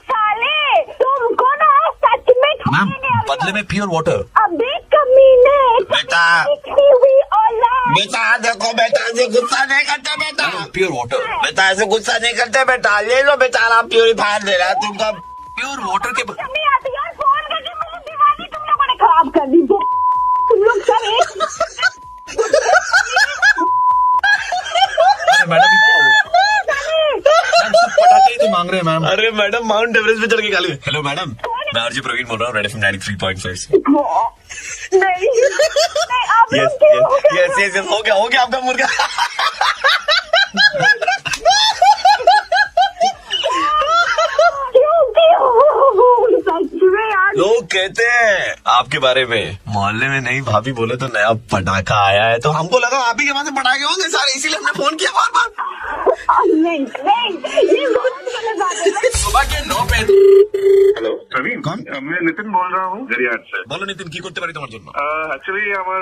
साले, तुमको ना सच में मैम ठोकेंगे अभी। बदले में प्योर वाटर। अबे कमीने। बेटा। इतनी हुई औलाद। बेटा देखो बेटा, ऐसे गुस्सा नहीं करते बेटा। Pure water. बेटा ऐसे गुस्सा नहीं करते बेटा, ले लो बेटा, आप प्योरीफायर दे रहा है तुमको। प्योर वाटर के नहीं आती यार, फोन करके मुझे दीवार माफ कर दीजिए, तुम लोग सब एक मैडम पटाखे ही तो मांग रहे हैं मैम। अरे मैडम माउंट एवरेस्ट पे चढ़ के गाली। हेलो मैडम, मैं आरजे प्रवीण बोल रहा हूँ, रेड एफएम 93.5 से। नहीं, आप लोग यस क्यों हो गए? यस यस यस, हो गया आपका मुर्गा। सच में यार, लोग कहते हैं आपके बारे में, मोहल्ले में नई भाभी बोले तो नया पटाखा आया है, तो हमको लगा आप ही के पास से पटाखे होंगे सारे, इसीलिए हमने फोन किया बार बार। नहीं, ये बहुत गलत बात है। सुबह के 9 पे। হ্যালো প্রবীণ, कौन? আমি নিতিন বল रहा हूँ গড়িয়াহাট से। बोलो नितिन, की करते पारी तुम्हारे जन्म? एक्चुअली আমার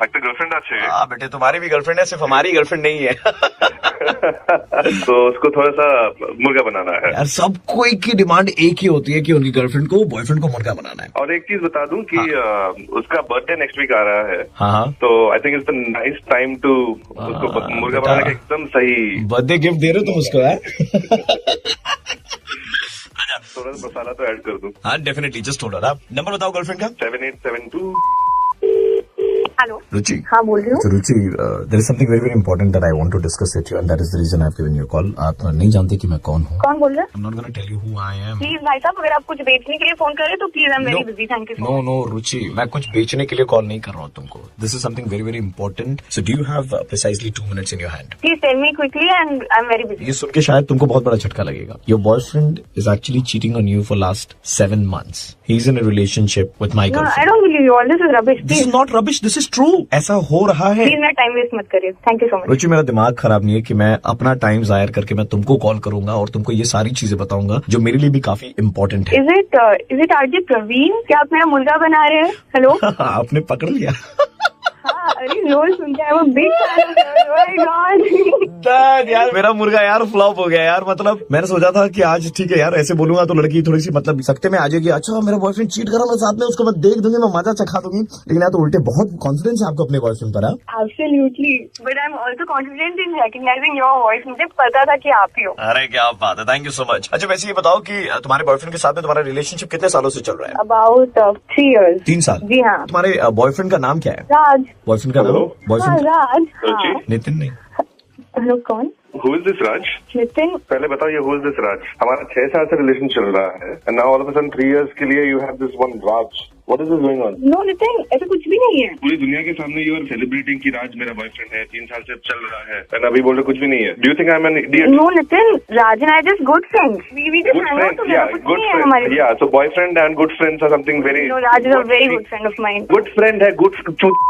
একটা গার্লফ্রেন্ড আছে, बेटे तुम्हारी भी गर्लफ्रेंड है, सिर्फ हमारी गर्लफ्रेंड नहीं है। तो उसको थोड़ा सा मुर्गा बनाना है। यार सब कोई की डिमांड एक ही होती है कि उनकी गर्लफ्रेंड को बॉयफ्रेंड को मुर्गा बनाना है। और एक चीज बता दूं कि उसका बर्थडे नेक्स्ट वीक आ रहा है, हाँ तो I think it's the nice time to उसको मुर्गा बेटा। बनाने का एकदम सही बर्थडे गिफ्ट दे रहे हो तुम उसको है? थोड़ा सा मसाला तो ऐड कर दूं। हाँ definitely, just hold on. Number बताओ गर्लफ्रेंड का। 7872। हेलो, रुचि, हाँ बोल रही हूँ। तो Ruchi, there is something very very important that I want to discuss with you and that is the reason I have given you call. आप नहीं जानते कि मैं कौन हूँ। कौन बोल रहे हैं? I am not gonna tell you who I am. Please भाई साहब, अगर आप कुछ बेचने के लिए फोन करें तो please, I am very busy, thank you. No no Ruchi, मैं कुछ बेचने के लिए कॉल नहीं कर रहा हूँ तुमको। This is something very very important. So do you have precisely 2 minutes in your hand? Please tell me quickly and I am very busy. ये सुन के शायद तुमको बहुत बड़ा झटका लगेगा। Your boyfriend is actually cheating on you for last 7 months. He is in a relationship with my no, I girlfriend. Don't believe you, all this is rubbish. This is not rubbish, this is true. ऐसा हो रहा है। Please मेरा time waste मत करिए, thank you so much. रुचि, मेरा दिमाग खराब नहीं है कि मैं अपना टाइम जाहिर करके मैं तुमको कॉल करूंगा और तुमको ये सारी चीजें बताऊंगा जो मेरे लिए भी काफी इंपॉर्टेंट है। Is it RJ Praveen? क्या आप मेरा मुर्गा बना रहे हैं? हेलो। आपने पकड़ लिया। हाँ, अरे रोज सुनते हैं वो बिग माय गॉड। यार मेरा मुर्गा यार फ्लॉप हो गया यार। मतलब मैंने सोचा था कि आज ठीक है यार, ऐसे बोलूंगा तो लड़की थोड़ी सी मतलब सकते में आ जाएगी, अच्छा मेरा बॉयफ्रेंड चीट कर रहा है, साथ में उसको मैं देख दूंगी, मैं मजा चखा दूंगी। लेकिन यार तो उल्टे बहुत कॉन्फिडेंस है आपको अपने बॉयफ्रेंड पर। Absolutely, but I am also confident in recognising your voice. मुझे पता था कि आप ही हो। अरे क्या बात है, थैंक यू सो मच। अच्छा वैसे ये बताओ कि तुम्हारे बॉयफ्रेंड के साथ में तुम्हारा रिलेशनशिप कितने सालों से चल रहा है? About 3 years। 3 साल। जी हाँ। तुम्हारे बॉयफ्रेंड का नाम क्या है? राज। बॉयफ्रेंड का नाम? हेलो? हाँ, बॉयफ्रेंड राज। रुचि? हाँ। नितिन नहीं। हेलो, कौन? हु इज दिस राज? नितिन। पहले बताओ ये हु इज दिस राज? हमारा 6 साल से रिलेशन चल रहा है and now all of a sudden 3 years के लिए you have this one Raj. What is this going on? No Nitin, ऐसा कुछ भी नहीं है। पूरी दुनिया के सामने यू आर सेलिब्रेटिंग कि राज मेरा बॉयफ्रेंड है, 3 साल से चल रहा है, एंड अभी बोल रहे कुछ भी नहीं है। Do you think I am an idiot? No Nitin, Raj and I just good friends. We just Good hang out friends, together. yeah, कुछ good नहीं है friends, हमारे। yeah. So boyfriend and good friends are something very. No, Raj is a very good friend of mine. Good friend है, good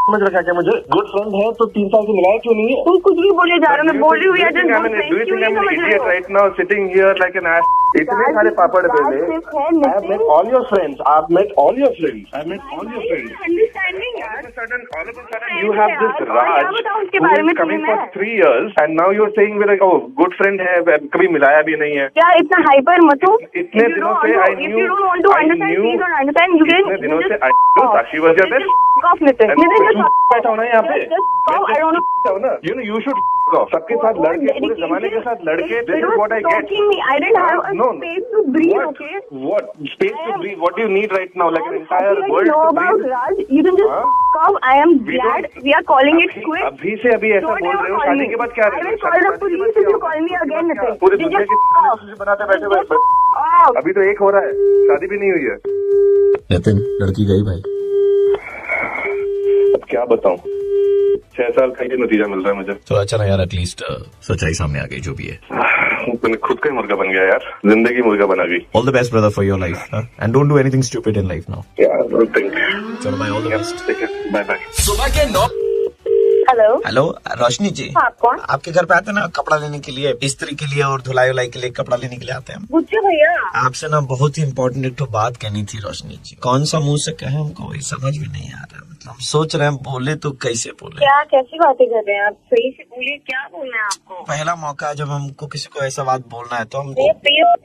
समझ रखा क्या मुझे? Good friend है तो 3 साल से मिलाया क्यों नहीं है? तुम कुछ भी बोले जा रहे हो, मैं बोल रही हूँ, we are just good Do friends. you क्यों think I'm नहीं an समझ रहे idiot हो? right now sitting here like an ass? इतने सारे पापड़ बेले। I have met all your friends. I've met all your friends. I've met all your friends. Understanding All यार। of a sudden, you have this यार, और क्या Raj बताऊं उसके who बारे में is coming तुम्हें for मैं? 3 years, and now you're saying we're like, oh, good friend है, कभी मिलाया भी नहीं है। क्या इतना हाइपर मत हो? इतने दिनों से I If knew- you don't want to I understand, knew- please don't understand. You can. इतने दिनों you से just I knew stop. Sashi was your Just best. fuck off, Nitin. And Nitin, just तू fuck बैठा होना यहाँ पे। Just stop. I don't know. You know, you should off. सबके साथ लड़के, पूरे जमाने के साथ लड़के, this is what I get. Talking me. I didn't have a No. space to breathe. What? Okay. What? Space to breathe? What do you need right now? Like an I'm entire happy that world you know to about breathe? Raj. You can just Huh? fuck off. I am We glad don't- we are calling it quits. अभी से अभी ऐसा Don't बोल ever रहे हो, call शादी me. के बाद क्या? I will call the police if you call me again, Nitin. पूरी You दुनिया just की fuck off. relationship बनाते बैठे हुए Just fuck off. अभी तो एक हो रहा है, शादी भी नहीं हुई है। नितिन, लड़की गई भाई। अब क्या बताऊं? 6 साल का ये नतीजा मिल रहा है मुझे। तो अच्छा ना यार, एटलीस्ट सच्चाई सामने आ गई जो भी है। मैंने खुद का ही मुर्गा बन गया यार, जिंदगी मुर्गा बना गई। All the best brother for your life and don't do anything stupid in life now. यार थिंक चलो भाई, ऑल द बेस्ट। ठीक है, बाय बाय। सुबह के 9। हेलो। हेलो रोशनी जी, हाँ, कौन? आपके घर पे आते हैं ना कपड़ा लेने के लिए, इस्त्री के लिए और धुलाई उलाई के लिए कपड़ा लेने के लिए आते हैं हम। गुच्चे भैया। आपसे ना बहुत ही इम्पोर्टेंट एक तो बात कहनी थी रोशनी जी। कौन सा मुंह से कहें, हमको वही समझ में नहीं आ रहा। मतलब हम सोच रहे हैं बोले तो कैसे बोले। क्या कैसी बातें कर रहे हैं आप? सही से बोलिए, क्या बोलना है आपको? पहला मौका है जब हमको किसी को ऐसा बात बोलना है तो हम।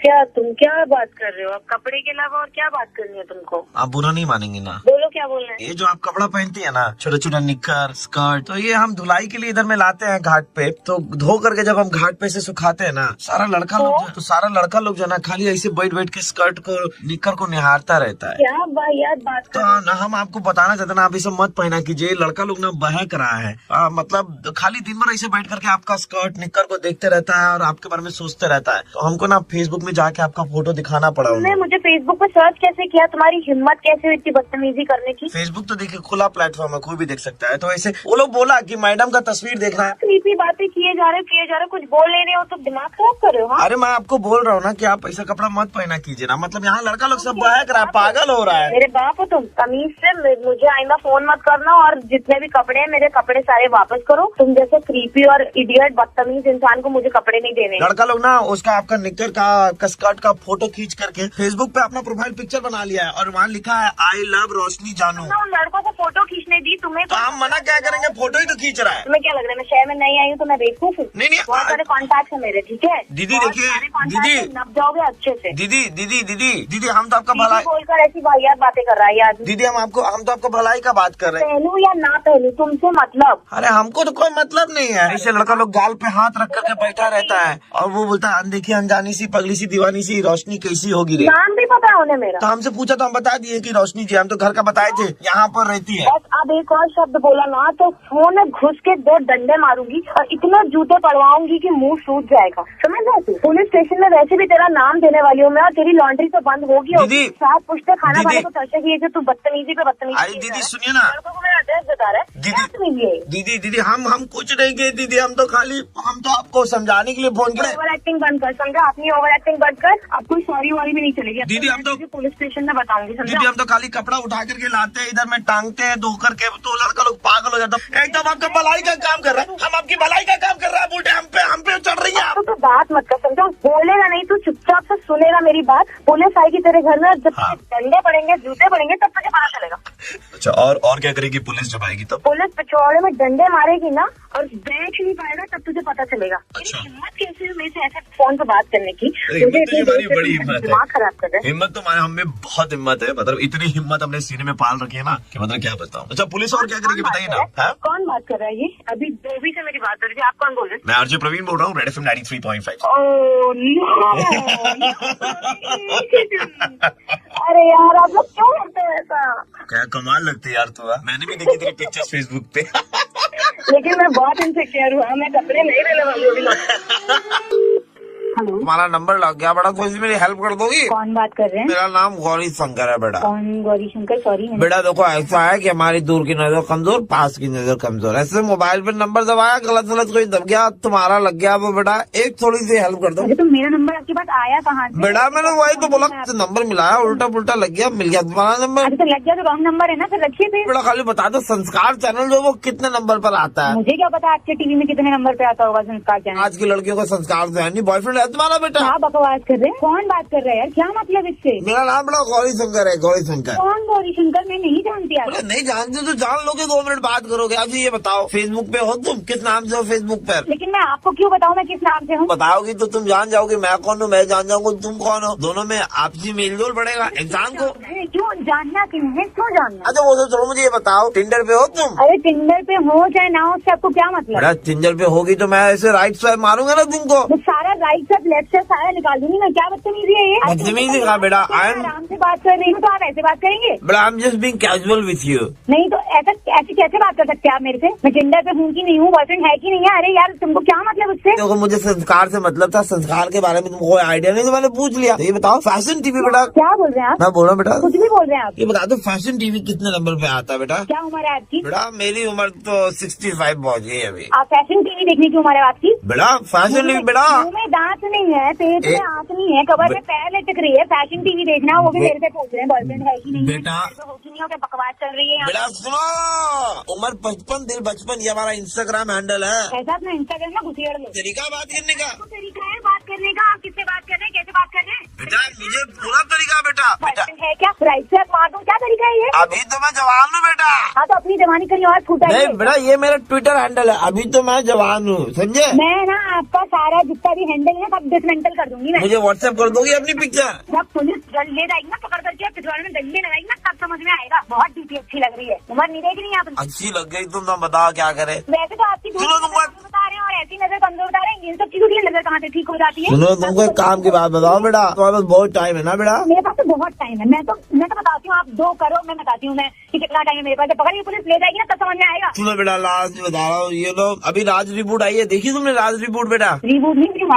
क्या तुम क्या बात कर रहे हो? आप कपड़े के अलावा और क्या बात करनी है तुमको? आप बुरा नहीं मानेंगे ना? बोलो क्या बोलना है? ये जो आप कपड़ा पहनती है ना, छोटा छोटा निक्कर स्कर्ट, तो ये हम धुलाई के लिए इधर में लाते हैं घाट पे। तो धो करके जब हम घाट पे से सुखाते हैं ना, सारा लड़का लोग जो है ना, खाली ऐसे बैठ बैठ के स्कर्ट को निक्कर को निहारता रहता है। क्या वाहियात बात तो ना हम आपको बताना चाहते ना, आप इसे मत पहना कीजिए। लड़का लोग ना बहक रहा है, मतलब खाली दिन भर ऐसे बैठ करके आपका स्कर्ट निक्कर को देखते रहता है और आपके बारे में सोचते रहता है। तो हमको ना फेसबुक में जाके आपका फोटो दिखाना पड़ा। तुमने मुझे फेसबुक पे सर्च कैसे किया? तुम्हारी हिम्मत कैसे हुई इतनी बदतमीजी करने की? फेसबुक तो देखिए खुला प्लेटफॉर्म है, कोई भी देख सकता है। तो ऐसे वो लोग बोला कि मैडम का तस्वीर देखना है। क्रीपी बातें किए जा रहे हो, कुछ बोल नहीं रहे हो तो दिमाग खराब कर रहे हो। हाँ? अरे मैं आपको बोल रहा हूँ ना कि आप ऐसा कपड़ा मत पहना कीजिए ना, मतलब यहाँ लड़का लोग सब बहक रहा है, पागल हो रहा है। मेरे बाप हो तुम, तमीज से मुझे आइंदा फोन मत करना, और जितने भी कपड़े हैं मेरे कपड़े सारे वापस करो। तुम जैसे क्रीपी और इडियट बदतमीज इंसान को मुझे कपड़े नहीं देने। लड़का लोग ना उसका आपका निक्कर का स्कर्ट का फोटो खींच करके फेसबुक पे अपना प्रोफाइल पिक्चर बना लिया है और वहाँ लिखा है आई लव रोशनी जानू। उन लड़कों को फोटो खींचने दी तुम्हें, तो हम मना क्या करेंगे, फोटो ही तो खींच रहा है। तुम्हें क्या लग रहा है मैं शहर में नहीं आई हूँ तो मैं बेवकूफ हूँ? नहीं बहुत सारे कॉन्टैक्ट है मेरे, ठीक है दीदी। देखिए दीदी, नप जाओगे अच्छे से। दीदी हम तो आपका भलाई बोलकर ऐसी वाहियात बातें कर रहा है यार। दीदी, हम तो आपका भलाई का बात कर रहे हैं। पहलू या ना पहलू तुमसे मतलब? अरे हमको तो कोई मतलब नहीं है। ऐसे लड़का लोग गाल पे हाथ रख करके बैठा रहता है और वो बोलता है अनदेखी अनजानी सी पगली सी दीवानी सी रोशनी कैसी होगी रे। नाम भी पता है उन्हें मेरा? तो हमसे पूछा तो हम बता दिए कि रोशनी जी, हम तो घर का बताए थे, यहाँ पर रहती है। बस अब एक और शब्द बोला ना तो फोन में घुस के 2 डंडे मारूंगी और इतना जूते पड़वाऊंगी कि मुंह सूज जाएगा, समझ रहे तू? पुलिस स्टेशन में वैसे भी तेरा नाम देने वाली हूँ मैं, और तेरी लॉन्ड्री तो बंद होगी। दीदी, साथ पूछते खाना दीदी, खाने को तर्शे की जो तू बदतमीजी पे बदतमीजी। अरे दीदी सुनिए ना, लड़कों को मेरा एड्रेस बता रहा है। दीदी हम कुछ नहीं किए दीदी, हम तो आपको समझाने के लिए फोन किया। ओवर एक्टिंग बंद कर, समझा? अपनी ओवर एक्टिंग बंद कर, अब कोई सॉरी वॉरी भी नहीं चलेगी। दीदी, हम तो पुलिस स्टेशन में बताऊंगी, समझा? दीदी हम तो खाली कपड़ा उठा करके लाते हैं, इधर में टांगते हैं धो करके, तो लड़का लोग पागल हो जाता है। एकदम आपका भलाई का काम कर रहा है, हम आपकी भलाई का काम कर रहा है, उल्टे हम पे चढ़ रही है आप। तो बात मत कर, समझा? बोलेगा नहीं, तू चुपचाप से सुनेगा मेरी बात। पुलिस आएगी तेरे घर में, जब डंडे पड़ेंगे जूते पड़ेंगे तब तुझे पता चलेगा। अच्छा, और क्या करेगी पुलिस जब आएगी तब? पुलिस पिछवाड़े में डंडे मारेगी ना और बैठ नहीं पाएगा तब तुझे पता चलेगा। अच्छा। हिम्मत कैसे है मेरे से ऐसे फोन पे बात करने की? हिम्मत तो हमारी बड़ी हिम्मत है, दिमाग खराब कर रहे हैं। हिम्मत तो हमारे हमें बहुत हिम्मत है, मतलब इतनी हिम्मत हमने सीने में पाल रखी है ना कि मतलब क्या बताऊं। अच्छा पुलिस और क्या करेगी बताइए ना। हाँ? कौन बात कर रहा है ये? अभी धोबी से मेरी बात हो रही है, आप कौन बोल रहे हैं? मैं आरजे प्रवीण बोल रहा हूँ, रेड FM 93.5। Oh no. अरे यार आप लोग क्यों करते हैं ऐसा? क्या कमाल लगती है यार तू। मैंने भी देखी तेरी पिक्चर्स फेसबुक पे। लेकिन मैं बहुत इनसिक्योर हूँ, मैं कपड़े नहीं लेने वाली हूँ। हेलो, तुम्हारा नंबर लग गया बेटा, कोई मेरी हेल्प कर दोगी? कौन बात कर रहे हैं? मेरा नाम गौरी शंकर है बेटा। कौन गौरी शंकर? सॉरी बेटा देखो ऐसा है कि हमारी दूर की नजर कमजोर, पास की नजर कमजोर। ऐसे मोबाइल पे नंबर दबाया, गलत कोई दब गया, तुम्हारा लग गया वो बेटा, एक थोड़ी सी हेल्प कर दो। अरे तो मेरा नंबर आपके पास आया कहाँ से? बेटा मैंने वही तो बोला, नंबर मिलाया, उल्टा पुल्टा लग गया, मिल गया तुम्हारा नंबर। अरे तो लग गया तो रॉन्ग नंबर है ना, फिर रखिए फिर। बेटा खाली बता दो संस्कार चैनल जो वो कितने नंबर पर आता है? मुझे क्या पता आपके टीवी में कितने नंबर पे आता होगा संस्कार चैनल। आज की लड़कियों का संस्कार तो है नहीं। बॉयफ्रेंड है तुम्हारा बेटा? क्या बकवास कर रहे हैं? कौन बात कर रहा है यार? क्या मतलब इससे? मेरा नाम बेटा गौरी शंकर है, गौरी शंकर। कौन गौरी शंकर? मैं नहीं जानती आप। नहीं जानते तो जान लोगे, 2 मिनट बात करोगे। अब ये बताओ फेसबुक पे हो तुम, किस नाम से हो फेसबुक पर? लेकिन मैं आपको क्यों बताऊँ मैं किस नाम से हूँ? बताओगी तो तुम जान जाओगे मैं कौन हूँ, मैं जान जाऊंगा तुम कौन हो। दोनों में आपसी मेलजोल बढ़ेगा इंसान को। क्यों जानना? क्यों है? क्यों जानना? अच्छा वो तो चलो मुझे ये बताओ, टिंडर पे हो तुम? अरे टिंडर पे हो चाहे ना हो उससे आपको क्या मतलब? बेटा टिंडर पे होगी तो मैं ऐसे राइट स्वाइप मारूंगा ना तुमको। मैं सारा राइट से लेफ्ट से सारा निकाल दूंगी मैं। क्या बदतमीजी है ये? बदतमीजी कहा बेटा? आराम से बात कर रही हूँ तो आप ऐसे बात करेंगे? बेटा आई am just being casual with you. नहीं तो ऐसी कैसे बात कर सकते हैं आप मेरे से? मैं टिंडर पे हूँ कि नहीं हूँ, बॉयफ्रेंड है कि नहीं है? अरे यार तुमको क्या मतलब उससे? देखो मुझे संस्कार से मतलब था, संस्कार के बारे में तुमको कोई आइडिया नहीं तो मैंने पूछ लिया। तो ये बताओ फैशन टीवी बेटा। क्या बोल रहे हैं आप? मैं बोल रहा हूँ बेटा, कुछ भी बोल रहे हैं आप। ये बता दो फैशन टीवी कितने नंबर पे आता है बेटा? क्या उम्र है आपकी? बेटा मेरी उम्र तो 65 पहुंच गई है अभी। आप फैशन टीवी देखने की उम्र है आपकी? बेटा फैशन टीवी बेटा, मुंह में दांत नहीं है, पेट में आंख नहीं है, कबर में पैर लटक रही है, फैशन टीवी देखना वो भी मेरे से पूछ रहे हैं बॉयफ्रेंड है कि नहीं है? बेटा हो कि नहीं हो, क्या बकवास चल रही है यहाँ? बेटा सुनो, उम्र 55 दिल बचपन, ये हमारा इंस्टाग्राम हैंडल है। ऐसा अपना इंस्टाग्राम में घुसेड़ लो। तरीका बात करने का। तरीका है बात करने का? आप किससे बात कर रहे हैं, कैसे बात कर रहे हैं? बेटा मुझे पूरा तरीका बेटा बेटा है क्या राइट से मार दूं? क्या तरीका है ये? अभी तो मैं जवान हूँ बेटा। हाँ तो अपनी जवानी कहीं और फूटा है। नहीं बेटा ये मेरा ट्विटर हैंडल है, अभी तो मैं जवान हूँ समझे। मैं ना आपका सारा जितना भी हैंडल है सब डिसमेंटल कर दूंगी मैं। मुझे व्हाट्सएप कर दोगी अपनी पिक्चर? जब पुलिस ले जाएगी ना पकड़ करके पिछवाड़े में डंडे लगाएगी ना तब समझ में आएगा। बहुत डीपी अच्छी लग रही है। उम्र नहीं देख रही है आप? अच्छी लग गई तुम तो बताओ क्या करे। वैसे तो आपकी सुनो तुम बता रहे हैं और ऐसी नजर कमजोर बता रहे हैं। इन सब चीजों की नजर कहाँ से ठीक हो जाती है? सुनो तुमको एक काम की बात बताओ बेटा, तुम्हारे पास बहुत टाइम है ना बेटा? मेरे पास तो बहुत टाइम है। मैं तो बताती हूँ, आप 2 करो मैं बताती हूँ मैं कि कितना टाइम है मेरे पास। जब पकड़ के पुलिस ले जाएगी ना तब समझ में आएगा। सुनो बेटा लास्ट बता रहा हूँ, ये लोग अभी राज रिपोर्ट आई है, देखी तुमने राज रिपोर्ट बेटा? रिबूट नहीं मुझे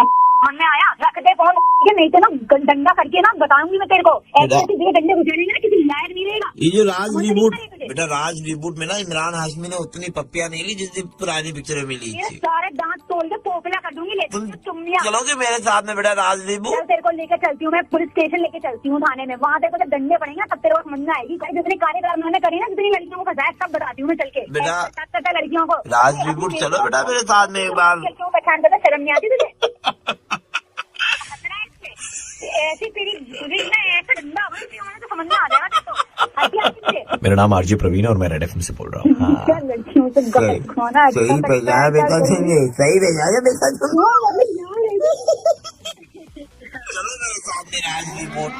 मन में आया। रख दे फोन, नहीं तो ना डंडा करके ना बताऊंगी मैं तेरे को। ऐसे जगह डंडे घुसेड़ेंगे ना किसी लायक नहीं रहेगा। ये जो राज मुझे रिबूट नहीं पता बेटा, राज रिबूट में ना इमरान हाशमी ने उतनी पप्पियां नहीं ली जितनी पुरानी पिक्चर में मिली ये थी। सारे दांत तोड़ के पोपला कर दूंगी। तुम लेकिन तुम चलोगे मेरे साथ में बेटा राज रिबूट? चल तेरे को लेकर चलती हूँ मैं, पुलिस स्टेशन लेके चलती हूँ थाने में। वहाँ तेरे को जब डंडे पड़ेंगे तब तेरे को समझ में आएगी। जितने कार्यक्रम मैंने करे ना, जितनी लड़कियों को फंसाया सब बताती हूँ मैं चल के। बेटा, करता लड़कियों को राज रिबूट चलो बेटा मेरे साथ में एक बार। क्यों पहचान करता? शर्म नहीं आती तुझे? ऐसी तेरी ऐसा डंडा तो समझ में आ जाएगा। मेरा नाम आरजे प्रवीण और मैं रेड एफएम से बोल रहा हूँ। क्या लड़कियों से गलत खाना सही पहचाना बेटा तुमने, सही पहचाना बेटा तुमने। चलो मेरे साथ में राज रिबूट।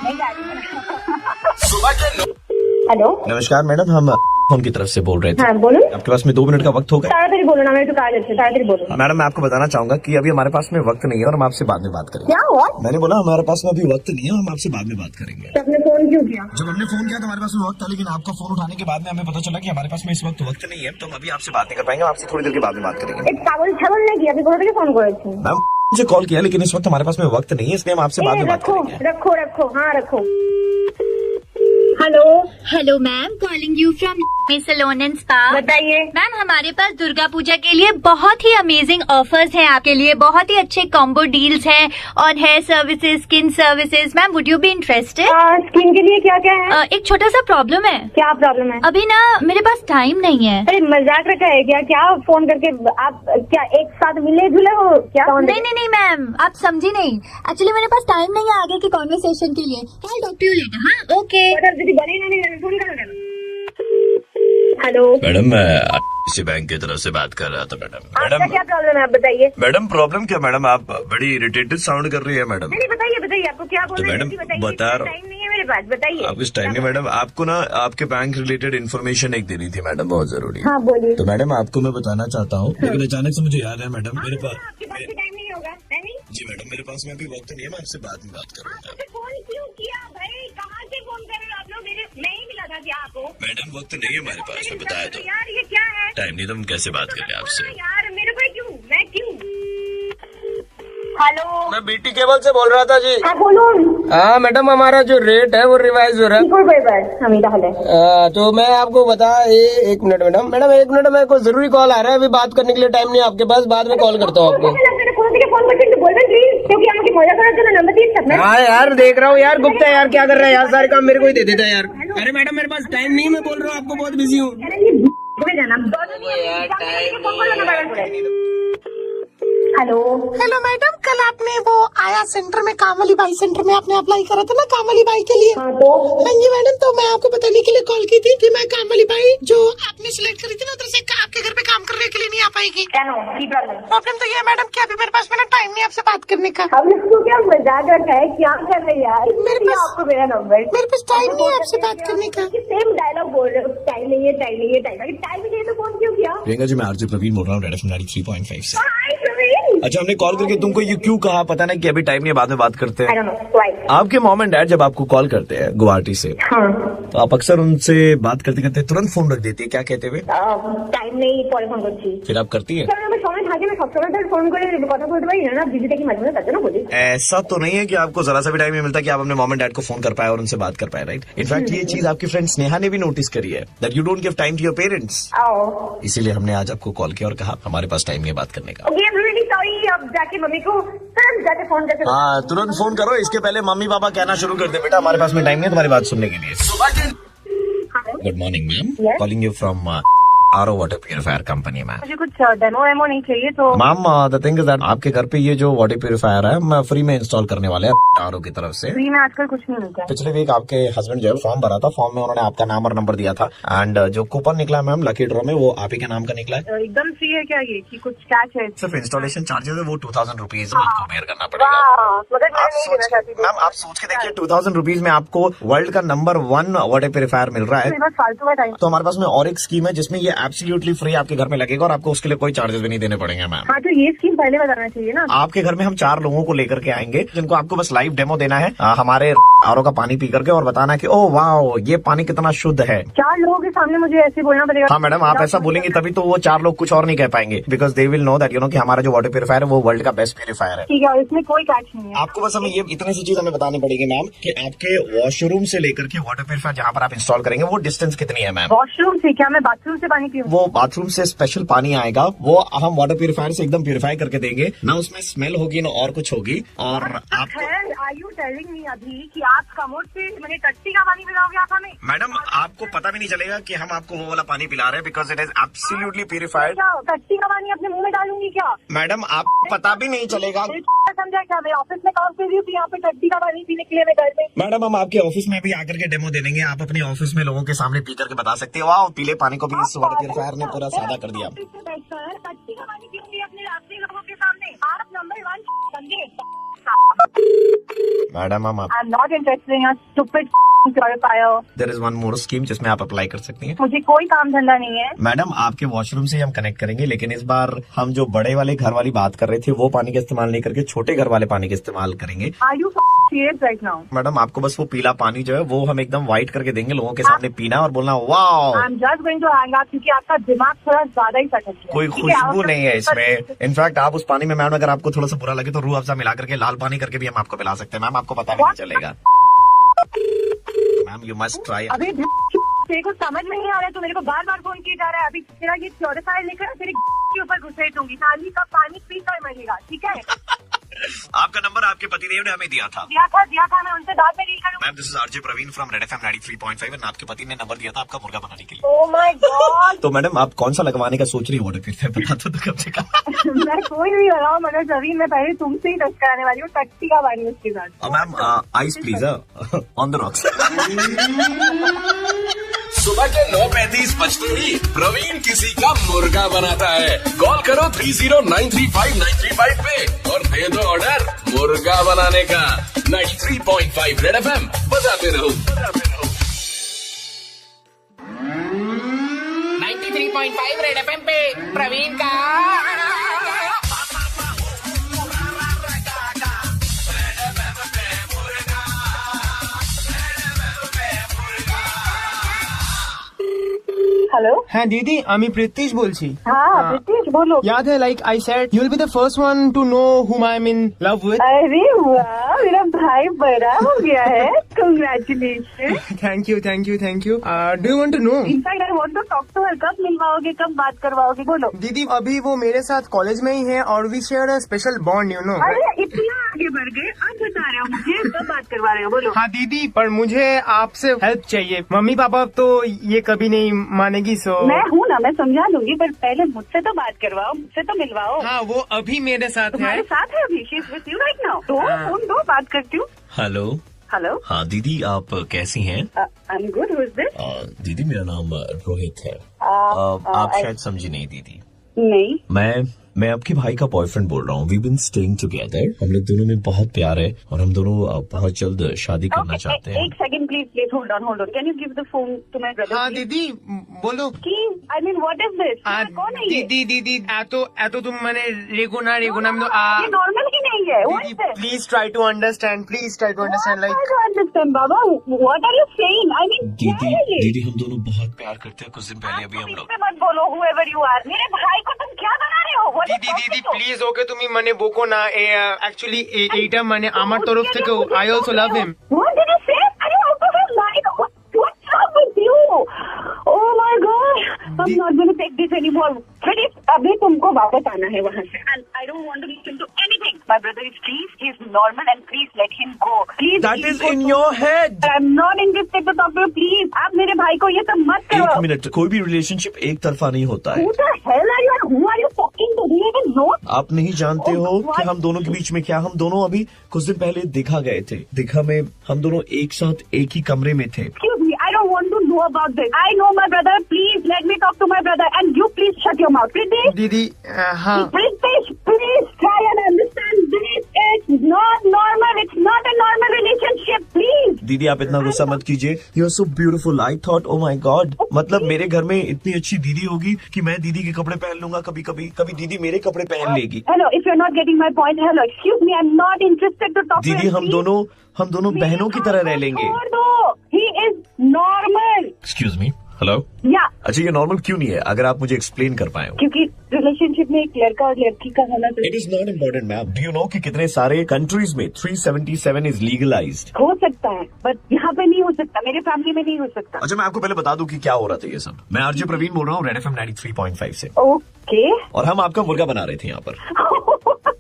हेलो नमस्कार मैडम, हम फोन की तरफ से बोल रहे थे। हाँ बोलो। आपके पास में 2 मिनट का वक्त होगा? ताड़ाताड़ी बोलो ना, मेरे तो कार्य है, ताड़ाताड़ी बोलो। मैडम मैं आपको बताना चाहूंगा कि अभी हमारे पास में वक्त नहीं है और हम आपसे बाद में बात करेंगे। क्या हुआ? मैंने बोला हमारे पास में अभी वक्त नहीं है, हम आपसे बाद में बात करेंगे। तो आपने फोन क्यों किया? जब हमने फोन किया तो हमारे पास में वक्त था, लेकिन आपका फोन उठाने के बाद में हमें पता चला कि हमारे पास में इस वक्त वक्त नहीं है, तो हम अभी आपसे बात नहीं कर पाएंगे। आपसे थोड़ी देर के बाद में बात करेंगे। एक पागल छगल नहीं किया, अभी बोलो कि फोन करो। मैम मुझे कॉल किया लेकिन इस वक्त हमारे पास में वक्त नहीं है, इसलिए हम आपसे बाद में बात रखो करेंगे। रखो रखो, हाँ रखो। Hello hello ma'am, calling you from salon and spa. बताइए। मैम हमारे पास दुर्गा पूजा के लिए बहुत ही अमेजिंग ऑफर्स हैं आपके लिए, बहुत ही अच्छे कॉम्बो डील्स हैं और hair services, skin services. Ma'am would you be interested? Skin के लिए क्या क्या है? एक छोटा सा प्रॉब्लम है। क्या प्रॉब्लम है? अभी ना मेरे पास टाइम नहीं है। अरे मजाक रखा है क्या? क्या फोन करके आप क्या एक साथ मिले जुले हो क्या? नहीं नहीं नहीं मैम, आप समझी नहीं। एक्चुअली मेरे पास टाइम नहीं है आगे की कॉन्वर्सेशन के लिए। I'll talk to you later, हाँ ओके। बने नहीं फोन करो। हेलो मैडम मैं ICICI बैंक की तरफ से बात कर रहा था। आपका क्या प्रॉब्लम है आप बताइए। मैडम प्रॉब्लम क्या मैडम, आप बड़ी इरिटेटेड साउंड कर रही है मैडम। नहीं बताइए बताइए, आपको क्या तो बोलना है? मैडम, बताइए, बता रहा हूँ। टाइम नहीं है मेरे पास, बताइए। आप इस टाइम में मैडम आपको ना आपके बैंक रिलेटेड इन्फॉर्मेशन एक देनी थी मैडम, बहुत जरूरी। हाँ बोलिए। तो मैडम आपको मैं बताना चाहता हूँ, लेकिन अचानक से मुझे याद है मैडम मेरे पास आपके पास भी टाइम नहीं होगा, है नहीं? जी मैडम मेरे पास में अभी वक्त नहीं है, मैं आपसे बाद में बात करूँगा। आपने फोन क्यों किया भाई? कहाँ से फोन कर रहे हो आप लोग? मैं ही मिला था क्या आपको? मैडम वक्त नहीं है हमारे पास में, बताया तो। यार ये क्या है? टाइम नहीं तो हम कैसे बात कर ले आपसे। यार मेरे को क्यों? मैं क्यों? हेलो मैं बीटी केबल से बोल रहा था जी। हाँ बोलो। हाँ मैडम, हमारा जो रेट है वो रिवाइज हो रहा है। तो मैं आपको बता एक मिनट मैडम, एक मिनट, मेरे को जरूरी कॉल आ रहा है, अभी बात करने के लिए टाइम नहीं है आपके पास, बाद में कॉल करता हूँ आपको। हाँ यार देख रहा हूँ यार, गुप्ता यार क्या कर रहा है यार, सारे काम मेरे को ही दे देता है यार। अरे मैडम मेरे पास टाइम नहीं है, मैं बोल रहा हूँ आपको बहुत बिजी हूँ। हेलो हेलो मैडम, कल आपने वो आया सेंटर में, कामवाली बाई सेंटर में आपने अप्लाई करा था ना कामवाली बाई के लिए। हाँ तो हाँ जी मैडम, तो मैं आपको बताने के लिए कॉल की थी कि मैं कामवाली बाई जो आपने सिलेक्ट करी थी ना, उधर से आपके घर पे काम करने के लिए नहीं आ पाएगी। प्रॉब्लम तो ये है मैडम कि अभी मेरे पास मेरा टाइम नहीं आपसे बात करने का। अब इसको क्या मजाक रखा है? क्या कर रहे हैं यार? आपको मेरा नंबर, मेरे पास टाइम नहीं है आपसे बात करने का। सेम डायलॉग बोल रहे हो, टाइम नहीं है, टाइम नहीं है, टाइम नहीं है, तो फोन क्यों किया? प्रियंका जी मैं आरजे प्रवीण बोल रहा हूँ, रेड एफएम 93.5 से। हाय प्रवीण। अच्छा हमने कॉल करके तुमको ये क्यों कहा पता नहीं कि अभी टाइम नहीं है, बाद में बात करते I हैं। don't know why. आपके मॉम एंड डैड जब आपको कॉल करते हैं गुवाहाटी से, हाँ तो आप अक्सर उनसे बात करते करते तुरंत फोन रख देती है, क्या कहते हुए? টাইম নেই, পরে ফোন করছি। फिर आप करती है? কারণ আমার সময় থাকে না, সবসময় তো ফোন করে কথা বলতে পারি না, বিজি থাকি মাঝে মাঝে, তার জন্য বলি। ऐसा तो नहीं है कि आपको जरा सा भी टाइम नहीं मिलता कि आप अपने मॉम एंड डैड को फोन कर पाए और उनसे बात कर पाए, राइट? इनफैक्ट ये चीज आपकी फ्रेंड स्नेहा ने भी नोटिस करी है, that you don't give time to your parents. इसीलिए हमने आज आपको कॉल किया और कहा हमारे पास टाइम नहीं है बात करने का। Okay, I am really sorry. अब जाके मम्मी को तुरंत जाके फोन करके हाँ तुरंत फोन करो, इसके पहले मम्मी पापा कहना शुरू कर दे बेटा हमारे पास में टाइम नहीं है तुम्हारी बात सुनने के लिए। Good morning ma'am, calling you from RO water purifier company में। मुझे कुछ डेमो वेमो नहीं चाहिए तो। Ma'am the thing is that आपके घर पे ये जो वाटर प्यूरिफायर है मैं फ्री में इंस्टॉल करने वाले हैं आरओ की तरफ से। फ्री में आजकल कुछ नहीं मिलता है। पिछले वीक आपके हस्बैंड जो है फॉर्म भरा था, फॉर्म में उन्होंने आपका नाम और नंबर दिया था एंड जो कूपन निकला मैम लकी ड्रॉ में वो आप ही के नाम का निकला है। एकदम फ्री है क्या ये कि कुछ कैश है? सिर्फ इंस्टॉलेशन चार्जेस है वो 2000 रुपीज आपको बेयर करना पड़ेगा। मगर मैं नहीं देना चाहती थी। मैम आप सोच के देखिए 2000 रुपीज में आपको वर्ल्ड का नंबर 1 वाटर प्यूरिफायर मिल रहा है। मेरे पास फालतू का टाइम। तो हमारे पास में और एक स्कीम है जिसमें ये एब्सोल्युटली फ्री आपके घर में लगेगा और आपको उसके लिए कोई चार्जेस भी नहीं देने पड़ेंगे मैम। हाँ तो ये स्कीम पहले बताना चाहिए ना। आपके घर में हम 4 लोगों को लेकर के आएंगे जिनको आपको बस लाइव डेमो देना है हमारे आरओ का पानी पी करके और बताना कि ओह वाओ ये पानी कितना शुद्ध है। 4 लोगों के सामने मुझे ऐसे बोलना पड़ेगा? हाँ मैडम आप ऐसा बोलेंगे तभी तो वो 4 लोग कुछ और नहीं कह पाएंगे because they will know that you no कि हमारा जो वाटर प्यूरिफायर है वो वर्ल्ड का बेस्ट प्यूरिफायर है। ठीक है, और इसमें कोई कैच नहीं है। आपको बस हमें ये इतनी सी चीज हमें बतानी पड़ेगी मैम कि आपके वॉशरूम से लेकर के वाटर प्यूरिफायर जहाँ पर आप इंस्टॉल करेंगे वो डिस्टेंस कितनी है मैम? वॉशरूम से? क्या मैं बाथरूम से पानी पीऊँ? वो बाथरूम से स्पेशल पानी आएगा, वो हम वाटर प्यूरिफायर से एकदम प्यूरिफाई करके देंगे ना, उसमें स्मेल होगी ना और कुछ होगी। और आपको आर यू टेलिंग मी अभी कि आप कमोड से मैंने टट्टी का पानी पिलाओगे आप हमें? मैडम आपको पता भी नहीं चलेगा कि हम आपको वो वाला पानी पिला रहे हैं because it is absolutely purified. क्या टट्टी का पानी अपने मुंह में डालूंगी क्या? मैडम आपको पता भी नहीं चलेगा। समझा क्या? मैं ऑफिस में काम कर रही हूँ यहाँ पे टट्टी का पानी पीने के लिए मैं घर में। मैडम हम आपके ऑफिस में भी आकर के डेमो दे देंगे, आप अपने ऑफिस में लोगों के सामने पी करके बता सकते हो वाह पीले पानी को भी इस वाटर प्यूरिफायर ने पूरा सादा कर दिया। टट्टी का पानी पीऊंगी अपने रास्ते लोगों के सामने? आप नंबर 1 समझे? मैडम हम I am not interested in your stupid purifier. There is one more scheme जिसमें आप अप्लाई कर सकती हैं। मुझे कोई काम धंधा नहीं है। मैडम आपके वॉशरूम से हम कनेक्ट करेंगे लेकिन इस बार हम जो बड़े वाले घर वाली बात कर रहे थे वो पानी का इस्तेमाल नहीं करके छोटे घर वाले पानी का इस्तेमाल करेंगे। Are you serious right now? Madam आपको बस वो पीला पानी जो है वो हम एकदम व्हाइट करके देंगे, लोगों के सामने पीना और बोलना wow. I am just going to hang up क्योंकि आपका दिमाग थोड़ा ज्यादा ही सटक गया। कोई खुशबू नहीं है इसमें। इनफैक्ट आप उस पानी में मैम अगर आपको थोड़ा सा बुरा लगे तो रूह अफ़ज़ा मिला करके लाल पानी करके भी हम आपको पिला सकते हैं मैम, आपको पता भी नहीं चलेगा। Ma'am you must try. अभी तेरे को समझ में नहीं आ रहा है तो मेरे को बार बार फोन किया जा रहा है। अभी तेरा ये प्योरीफायर लेकर तेरे के ऊपर घुसेड़ दूंगी। थाली का पानी पीकर मरेगा, ठीक है? आपका नंबर आपके पतिदेव ने हमें दिया था मैं उनसे बाद में डील करूंगा। Ma'am this is RJ Praveen from Red FM 93.5 and आपके पति ने नंबर दिया था आपका मुर्गा बनाने के लिए। Oh my God. तो मैडम आप कौन सा लगवाने का सोच रही है वाटर प्यूरिफायर बता दो तो कब से कहा। मैं कोई नहीं लगाऊं मनोज रवि, मैं पहले तुमसे ही टच कराने वाली हूँ टट्टी का पानी उसके साथ। Ma'am ice please on the rocks. सुबह के 9:35 बजते ही प्रवीण किसी का मुर्गा बनाता है। कॉल करो 30935935 पे और दे दो ऑर्डर मुर्गा बनाने का। 93.5 रेड एफएम बजाते रहो। 93.5 रेड एफएम पे प्रवीण का हेलो। হ্যাঁ দিদি আমি প্রীতিশ বলছি। हाँ ब्रिटिश बोलो। याद है like I said you will be the first one to know whom I am in love with. अरे वाह मेरा भाई बड़ा हो गया है। Congratulation. Thank you thank you thank you. Do you want to know? In fact I want to talk to her. कब मिलवाओगे, कब बात करवाओगे, बोलो। दीदी अभी वो मेरे साथ कॉलेज में ही है और we share a special bond you know. अरे इतना आगे बढ़ गए, अब बता रहे हो मुझे, कब बात करवा रहे हो, बोलो। हाँ दीदी पर मुझे आपसे हेल्प चाहिए। मम्मी पापा तो ये कभी नहीं मानेगी सो। मैं हूँ ना, मैं समझा लूंगी, पर पहले मुझसे तो बात करवाओ, मुझसे तो मिलवाओ। हाँ वो अभी मेरे साथ है। तुम्हारे साथ है अभी? She is with you right now. दो फोन दो, बात करती हूँ। Hello hello. हाँ दीदी आप कैसी हैं? I am good. Who is this? दीदी मेरा नाम रोहित है। आप शायद समझी नहीं दीदी। नहीं। मैं आपके भाई का बॉयफ्रेंड बोल रहा हूँ। वी बीन स्टेइंग टुगेदर, हम लोग दोनों में बहुत प्यार है और हम दोनों बहुत जल्द शादी करना चाहते हैं। एक second please hold on. Can you give the phone to my brother? हाँ दीदी बोलो। I mean what is this? कौन है ये? दीदी एतो तुम मैंने रेगो ना ये नॉर्मल ही नहीं है। What is this? Please try to understand like understand बाबा, what are you saying? I mean दीदी हम दोनों बहुत प्यार करते हैं। कुछ दिन पहले अभी हम लोग। मत बोलो whoever you are। मेरे भाई को तुम क्या बना रहे हो? दीदी प्लीज ओके তুমি মানে বকো না। অ্যাকচুয়ালি এইটা মানে আমার তরফ থেকে I also love him. What did you say? Are you out of your mind? What's wrong with you? Oh my God! I'm not going to take this anymore. फिर अभी तुमको वापस आना है वहाँ से। And I don't want to listen to anything. My brother is please, he is normal and please let him go. Please. That is in your head. I'm not interested to talk to you. Please, आप मेरे भाई को ये सब मत करो. एक minute, कोई भी रिलेशनशिप एक तरफा नहीं होता है. Who the hell are you and who are you talking to? Do you even know? आप नहीं जानते हो कि हम दोनों के बीच में क्या, हम दोनों अभी कुछ दिन पहले दिखा गए थे. दिखा में हम दोनों एक साथ एक ही कमरे में थे. Excuse me, I don't want to know about this. I know my brother. Please let me talk to my brother and you please shut your mouth. Pritesh? दीदी हाँ Pritesh, please try and understand this. It's not normal. It's not a normal relationship. Please. दीदी आप इतना गुस्सा मत कीजिए. You are so beautiful. I thought oh my god, मतलब मेरे घर में इतनी अच्छी दीदी होगी कि मैं दीदी के कपड़े पहन लूंगा कभी कभी, कभी दीदी मेरे कपड़े पहन लेगी. Hello, if you're not getting my point, hello, excuse me, I'm not interested to talk to दीदी you. हम दोनों बहनों की तरह रह लेंगे. छोड़ दो. He is normal. Excuse me. Hello. Yeah. अच्छा ये नॉर्मल क्यों नहीं है, अगर आप मुझे एक्सप्लेन कर पाए. क्योंकि रिलेशनशिप में एक लड़का और लड़की का होना it is not important ma'am. Do you know कि कितने सारे कंट्रीज में 377 इज लीगलाइज्ड. हो सकता है, बट यहाँ पे नहीं हो सकता, मेरे फैमिली में नहीं हो सकता. अच्छा मैं आपको पहले बता दूं कि क्या हो रहा था ये सब. मैं आरजे प्रवीण बोल रहा हूँ, रेड एफएम 93.5 से. ओके. और हम आपका मुर्गा बना रहे थे यहाँ पर.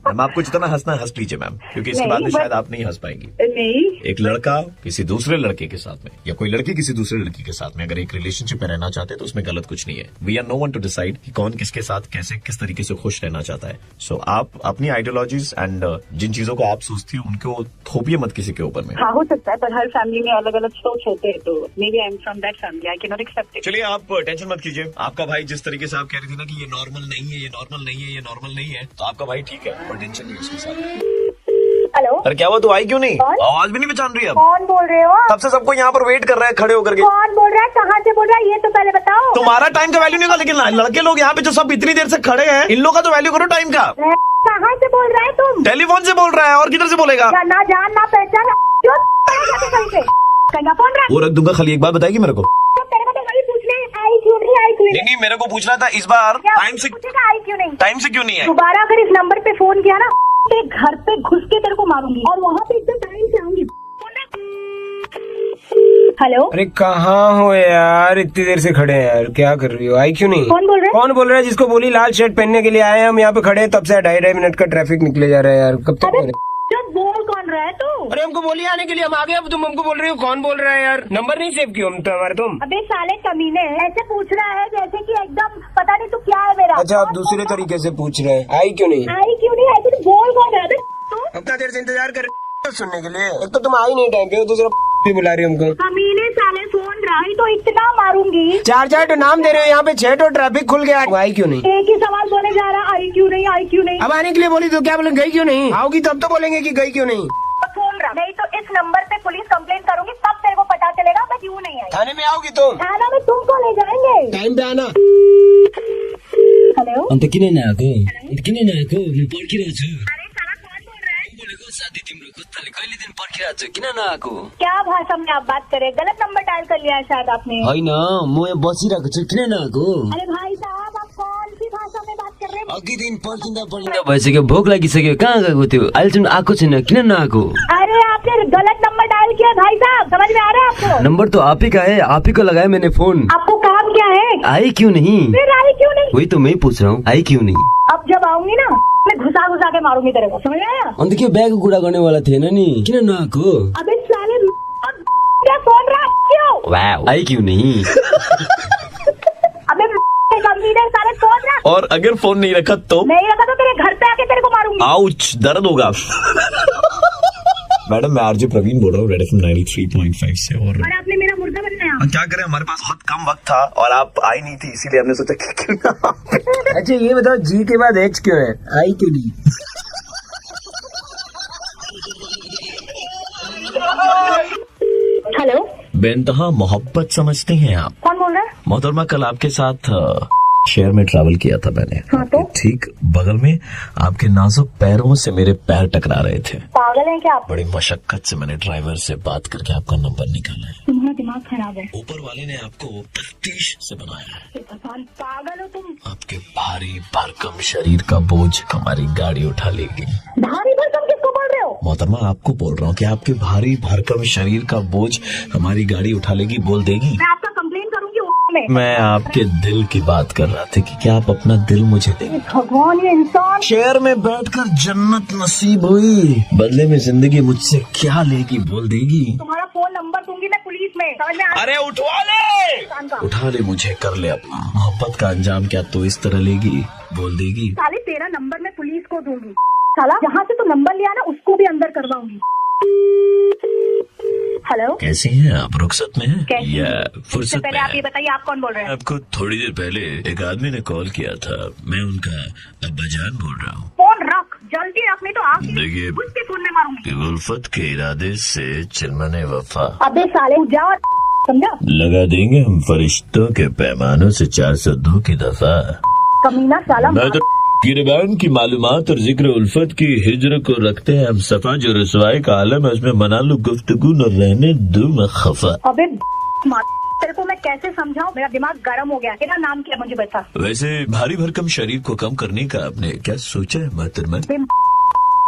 मैम आपको जितना हंसना हंस लीजिए मैम, क्योंकि इसके नहीं, बाद में but- शायद आप नहीं हंस पाएंगी. नहीं. एक लड़का किसी दूसरे लड़के के साथ में या कोई लड़की किसी दूसरे लड़की के साथ में अगर एक रिलेशनशिप में रहना चाहते हैं तो उसमें गलत कुछ नहीं है. We are no one to decide कि कौन किसके साथ कैसे किस तरीके से खुश रहना चाहता है. सो आप अपनी आइडियोलॉजीज एंड जिन चीजों को आप सोचती हो उनको थोपिए मत किसी के ऊपर में. हाँ हो सकता है, पर हर फैमिली में अलग अलग सोच होते हैं, तो maybe I am from that family, I can not accept it. चलिए आप टेंशन मत कीजिए. आपका भाई जिस तरीके से आप कह रही थी ना कि ये नॉर्मल नहीं है, ये नॉर्मल नहीं है, ये नॉर्मल नहीं है, तो आपका भाई ठीक है, कोई टेंशन नहीं है उसके साथ. हेलो. अरे क्या हुआ, तू आई क्यों नहीं? कौन? आवाज भी नहीं पहचान रही अब. कौन बोल रहे हो? तब से सबको यहाँ पर वेट कर रहा है खड़े होकर के. कौन बोल रहा है, कहाँ से बोल रहा है, ये तो पहले बताओ. तुम्हारा टाइम का वैल्यू नहीं होगा, लेकिन लड़के लोग यहाँ पे जो सब इतनी देर से खड़े हैं, इन लोग का तो वैल्यू करो टाइम का. कहाँ से बोल रहा है तुम? टेलीफोन से बोल रहा है, और किधर से बोलेगा? ना जान ना पहचान, क्यों कहीं से कहीं फोन रहा. वो रख दूंगा. खाली एक बात बताएगी मेरे को. तेरे को तो वही पूछना है, आई क्यों नहीं, आई क्यों नहीं मेरे को पूछना था इस बार. टाइम से पूछेगा आई क्यों नहीं. टाइम से क्यों नहीं है? दोबारा अगर इस नंबर पे फोन किया ना, तेरे घर पे घुस के तेरे को मारूंगी और वहाँ पे एकदम टाइम से आऊंगी. हेलो. अरे कहाँ हो यार, इतनी देर से खड़े हैं यार, क्या कर रही हो? आई क्यों नहीं? कौन बोल रहे हैं? कौन बोल रहा है? जिसको बोली लाल शर्ट पहनने के लिए आए हैं हम यहाँ पे खड़े हैं, तब से 2.5 मिनट का ट्रैफिक निकले जा रहा है यार. कब तक अरे खड़े? जो बोल कौन रहा है तू? अरे हमको बोली आने के लिए, हम आ गए. अब तुम हमको बोल रही हो कौन बोल रहा है यार? नंबर नहीं सेव किया हम तो हमारे तुम. अबे साले कमीने, ऐसे पूछ रहा है जैसे कि एकदम पता नहीं तू क्या है मेरा. अच्छा आप दूसरे तरीके से पूछ रहे हैं, आई क्यों नहीं? आई क्यों नहीं, आई क्यों बोल कौन रहा है तू? इतना देर से इंतजार कर रहे हो सुनने के लिए. एक तो तुम आई नहीं टाइम पे, दूसरा भी बुला रही हो हमको. कमीने साले, फोन रही तो इतना मारूंगी. 4 तो नाम दे रहे हो यहाँ पे, 6 तो ट्रैफिक खुल गया. आई क्यों नहीं? एक ही सवाल बोले जा रहा, आई क्यों नहीं, आई क्यों नहीं. अब आने के लिए बोली तो क्या बोले, गई क्यों नहीं? आओगी तब तो बोलेंगे कि गई क्यों नहीं. फोन रहा, नहीं तो इस नंबर पे पुलिस कंप्लेंट करूंगी, तब तेरे को पता चलेगा मैं क्यों नहीं आई. थाने में आओगी तुम? थाना में तुमको ले जाएंगे. टाइम पे आना. हेलो. अन्त किन नआएको म पर्खिरहेको छु. अरे साला कौन बोल रहा है? बोलेको साथी तिम्रो कत्ताले कहिलेदेखि पर्खिरहेको छु, किन नआएको? क्या भाषा में आप बात करें, गलत नंबर डायल कर लिया है शायद आपने. होइन म यहाँ बसिरहेको छु, किन नआएको? अरे भाई साहब, आप कौन सी भाषा में बात कर रहे हैं? अघि दिन पर्खिँदा भइसक्यो, भोक लागिसक्यो, कहाँ गएको थियो? अहिलेसम्म आएको छैन, किन नआएको? अरे आपने गलत नंबर डायल किया भाई साहब, समझ में आ रहा है आपको? नंबर तो आप ही का है, आप ही को लगाया मैंने फोन. आपको काम क्या है? आई क्यों नहीं? फिर आई क्यों नहीं? वही तो मैं पूछ रहा हूँ, आई क्यों नहीं? अब जब आऊंगी ना, मैं घुसा घुसा के मारूंगी तेरे को, समझ आया? अन्त के बिहाको कुरा गर्नेवाला थिएन नि, किन नआएको? अबे साले क्या फोन रहा क्यों? वाउ, आई क्यों नहीं? अबे कमीने साले फोन रहा. और अगर फोन नहीं रखा तो? नहीं रखा तो तेरे घर पे आके तेरे को मारूंगी. आउच, दर्द होगा. मैडम मैं आरजे प्रवीण बोल रहा हूँ, रेड एफएम 93.5 से. और आपने मेरा मुर्गा बनना है. क्या करें, हमारे पास बहुत कम वक्त था और आप आई नहीं थी, इसीलिए हमने सोचा कि क्यों ना. अच्छा ये बताओ, जी के बाद एच क्यों है? आई क्यों नहीं? हेलो. बेनतहा मोहब्बत समझते हैं आप? कौन बोल रहा है? मोहतरमा कल आपके साथ शहर में ट्रैवल किया था मैंने. हाँ तो? ठीक बगल में आपके नाजुक पैरों से मेरे पैर टकरा रहे थे. पागल है क्या आप? बड़ी मशक्कत से मैंने ड्राइवर से बात करके आपका नंबर निकाला है. तुम्हारा दिमाग खराब है. ऊपर वाले ने आपको तफ्तीश से बनाया है. पागल हो तुम. आपके भारी भरकम शरीर का बोझ हमारी गाड़ी उठा लेगी. भारी भरकम किसको बोल रहे हो? मोहतरमा आपको बोल रहा हूँ कि आपके भारी भरकम शरीर का बोझ हमारी गाड़ी उठा लेगी, बोल देगी. मैं आपका कंप्लेन करूंगी में. में? मैं आपके दिल की बात कर रहा था कि क्या आप अपना दिल मुझे देंगे? भगवान, ये इंसान। शेर में बैठकर जन्नत नसीब हुई, बदले में जिंदगी मुझसे क्या लेगी बोल देगी। तुम्हारा फोन नंबर दूंगी मैं पुलिस में, समझ में आ? अरे उठवा ले, इंसान का। उठा ले मुझे, कर ले अपना। मोहब्बत का अंजाम क्या तो इस तरह लेगी बोल देगी। साले तेरा नंबर मैं पुलिस को दूंगी। साला जहाँ से तू नंबर लिया ना उसको भी अंदर करवाऊंगी। हेलो, कैसी हैं आप? रुखसत में हैं कैसी या हैं? फुर्सत पहले में आप ये हैं? बताइए आप कौन बोल रहे हैं? आपको थोड़ी देर पहले एक आदमी ने कॉल किया था, मैं उनका अब्बाजान बोल रहा हूँ। फोन रख, जल्दी रख, नहीं तो आप देखिए, उसके फोन में मारूंगी। उल्फत के इरादे से चिलमने वफा अबे साले जा, समझा? लगा देंगे हम फरिश्तों के पैमानों से 402 की दफा। कमीना साला। मैं तो गिरबान की मालूमात और जिक्र उल्फत की हिजर को रखते हैं हम सफा, जो रसवाई का आलम है उसमें मना लो गुफ्तगू न रहने दो मैं खफा। अबे तेरे को मैं कैसे समझाऊं, मेरा दिमाग गर्म हो गया। तेरा नाम क्या, मुझे बता। वैसे भारी भरकम शरीर को कम करने का आपने क्या सोचा है मोहतरमा?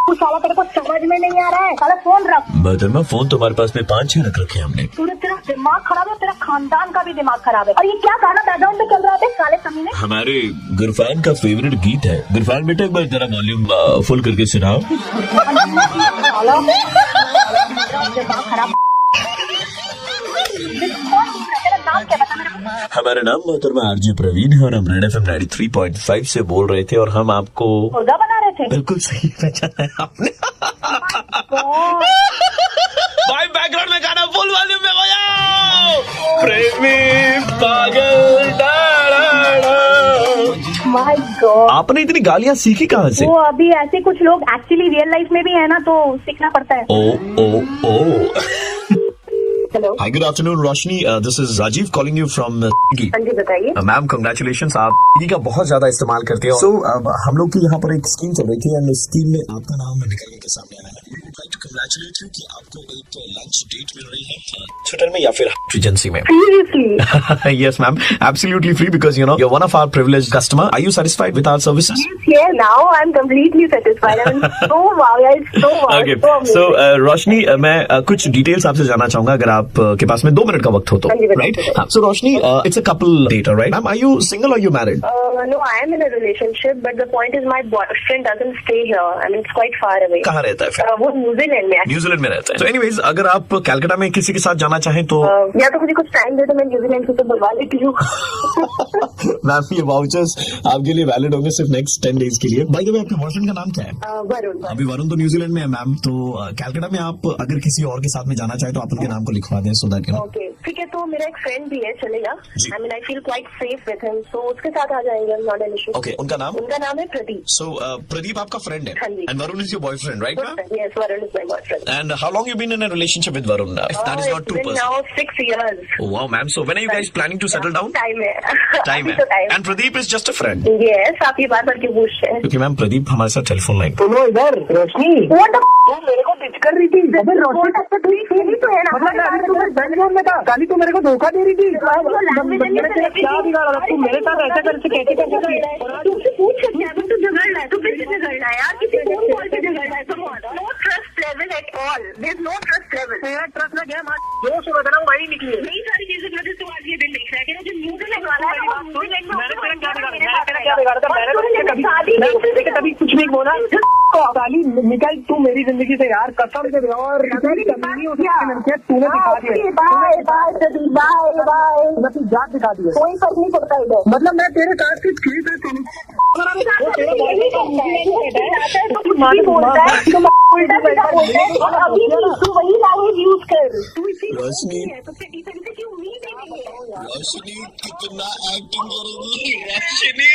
तू साला तेरे को समझ में नहीं आ रहा है, साला फोन रख। मोहतरमा फोन तो हमारे पास में 5-6 रख रखे हैं हमने। तूने, तेरा दिमाग खराब है, तेरा खानदान का भी दिमाग खराब है। और ये क्या गाना बैकग्राउंड में चल रहा है साले कमीने? हमारे गुरफान का फेवरेट गीत है। गुरफान बेटा एक बार जरा वॉल्यूम फुल करके सुनाओ। साला दिमाग खराब। तेरा नाम क्या, बता मेरे को। हमारा नाम मोहतरमा आरजे प्रवीण है और हम रेड FM 93.5 से बोल रहे थे और हम आपको मुर्गा बना रहे थे। बिल्कुल सही पहचाना है आपने। भाई बैकग्राउंड में गाना फुल वॉल्यूम में बजाओ। प्रेमी पागल माय गॉड, आपने इतनी गालियाँ सीखी कहाँ से? वो अभी ऐसे कुछ लोग एक्चुअली रियल लाइफ में भी है ना, तो सीखना पड़ता है। Oh hello, hi good afternoon Roshni, this is Rajiv calling you from. हाँ जी बताइए। मैम कंग्रेचुलेशंस, आप स्विगी का बहुत ज्यादा इस्तेमाल करते हो। सो हम लोग की यहाँ पर एक स्कीम चल रही थी एंड उस स्कीम में आपका नाम निकल के सामने आया है। कंग्रेचुलेट यू कि आपको एक लंच डेट मिल रही है होटल में या फिर एजेंसी में। Seriously? Yes ma'am, absolutely free because you know you're one of our privileged customer. Are you satisfied with our services? Yeah, now I'm completely satisfied. I'm so wow, it's so wow. Okay, so amazing. so रोशनी मैं कुछ details आपसे जानना चाहूंगा अगर आपके पास में 2 minute का वक्त हो तो, हाँ जी, राइट? हाँ, so Roshni it's a couple date, right? Ma'am, are you single or you married? No, I am in a relationship, but the point is my boyfriend doesn't stay here. I mean, it's quite far away. कहाँ रहता है फिर? वो New Zealand में है। New Zealand में रहता है। So anyways, अगर आप कलकत्ता में किसी के साथ जाना चाहें तो या तो मुझे कुछ टाइम दे तो मैं न्यूजीलैंड से तो बुलवा लेती हूँ। मैम ये वाउचर्स आपके लिए वैलिड होंगे सिर्फ नेक्स्ट 10 डेज के लिए। बाय द वे आपके बॉयफ्रेंड का नाम क्या है? वरुण। अभी वरुण तो न्यूजीलैंड में है मैम, तो कलकत्ता में आप अगर किसी और के साथ में जाना चाहे तो आप उनके नाम को लिखवा दें so that you know. Okay ठीक है, तो मेरा एक फ्रेंड भी है, चलेगा? I mean I feel quite safe with him, so उसके साथ आ जाएंगे, नॉट एन इशू। ओके, उनका नाम? उनका नाम है प्रदीप। सो प्रदीप आपका फ्रेंड है? हाँ जी। And Varun is your boyfriend, right ma'am? Yes, Varun is my boyfriend. And how long you been in a relationship with Varun? If that is not It's too been personal. now 6 years. Oh, wow, ma'am. So when are you guys planning to settle down? Time है। Time अभी है. तो time। And Pradeep is just a friend. Yes, आप ये बात करके पूछ रहे हैं। क्योंकि मैम प्रदीप हमारे साथ टेलीफोन लाइन। सुनो इधर रोशनी, What the तू मेरे को डिच कर रही थी। अबे रोशनी यही तो है ना। मतलब गाली तू मेरे बैंक जोन में था, गाली तू मेरे को धोखा दे रही थी। मैंने तेरा क्या बिगाड़ा था? तू मेरे साथ ऐसा कर कैसे कर सकती है? तुमसे पूछ सकते हैं, तू झगड़ रहा है तो फिर से झगड़ रहा है यार, किसी फोन कॉल पे झगड़ रहा है। No trust level at all, there is no trust level. मेरा ट्रस्ट ना गया, जो सुबह था वही निकली है। यही सारी चीजें की वजह से आज ये दिन देख रहा है कि जो न्यूजीलैंड वाला है वो न्यूजीलैंड में। मैंने तेरा क्या बिगाड़ा? मैंने तेरा क्या बिगाड़ा था? मैंने तो कभी कुछ नहीं बोला। गाली निकल तू मेरी जिंदगी से यार, कसम से। और कमी होती तूने दिखा दिया। Bye bye Pradeep, bye bye. तू जात दिखा दिया, कोई फर्क नहीं पड़ता इधर। मतलब मैं तेरे साथ की थी तो तुम वही लैंग्वेज यूज कर। रोशनी, तो फिर डिसेंसी की उम्मीद ही नहीं है। रोशनी कितना एक्टिंग करेगी रोशनी।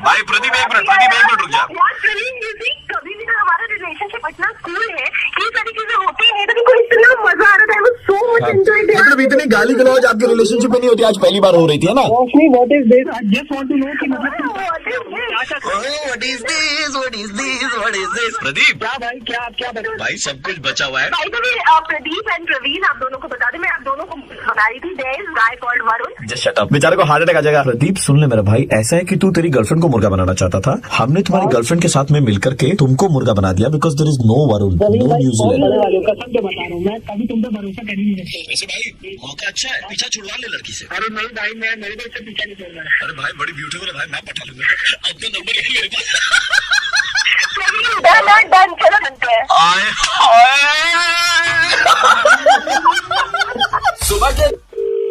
भाई प्रदीप एक मिनट रुक जा। यार प्रवीण, you see, कभी भी ना हमारा रिलेशनशिप इतना कूल है, ये सारी चीजें होती है, तो को इतना मजा आ रहा था, so much enjoy किया। मतलब इतनी गाली गलौज आपके रिलेशनशिप में नहीं होती, आज पहली बार हो रही थी, है ना? Roshni, what is this? I just want to know कि मतलब What is this? प्रदीप, क्या भाई, क्या बता? भाई सब कुछ बचा हुआ है। भाई तो प्रदीप एंड प्रवीण, आप दोनों को बता दें, मैं आप दोनों को personality. There is guy called Varun. Just shut up, बेचारे को हार्ट अटैक आ जाएगा। प्रदीप सुन ले मेरा भाई, ऐसा है कि तू तेरी गर्लफ्रेंड को मुर्गा बनाना चाहता था, हमने तुम्हारी गर्लफ्रेंड के साथ में मिलकर के तुमको मुर्गा बना दिया, because there is no Varun, no New Zealand. कसम से बता रहा हूँ, मैं कभी तुम पे भरोसा कर ही नहीं सकता। वैसे भाई मौका अच्छा है, पीछा छुड़वा ले लड़की से। अरे नहीं भाई, मैं मेरे को इससे पीछा नहीं छोड़ना है। अरे भाई बड़ी ब्यूटीफुल है भाई, मैं पटा लूंगा, अब तो नंबर है मेरे पास। डन, चलो बनते हैं। सुबह के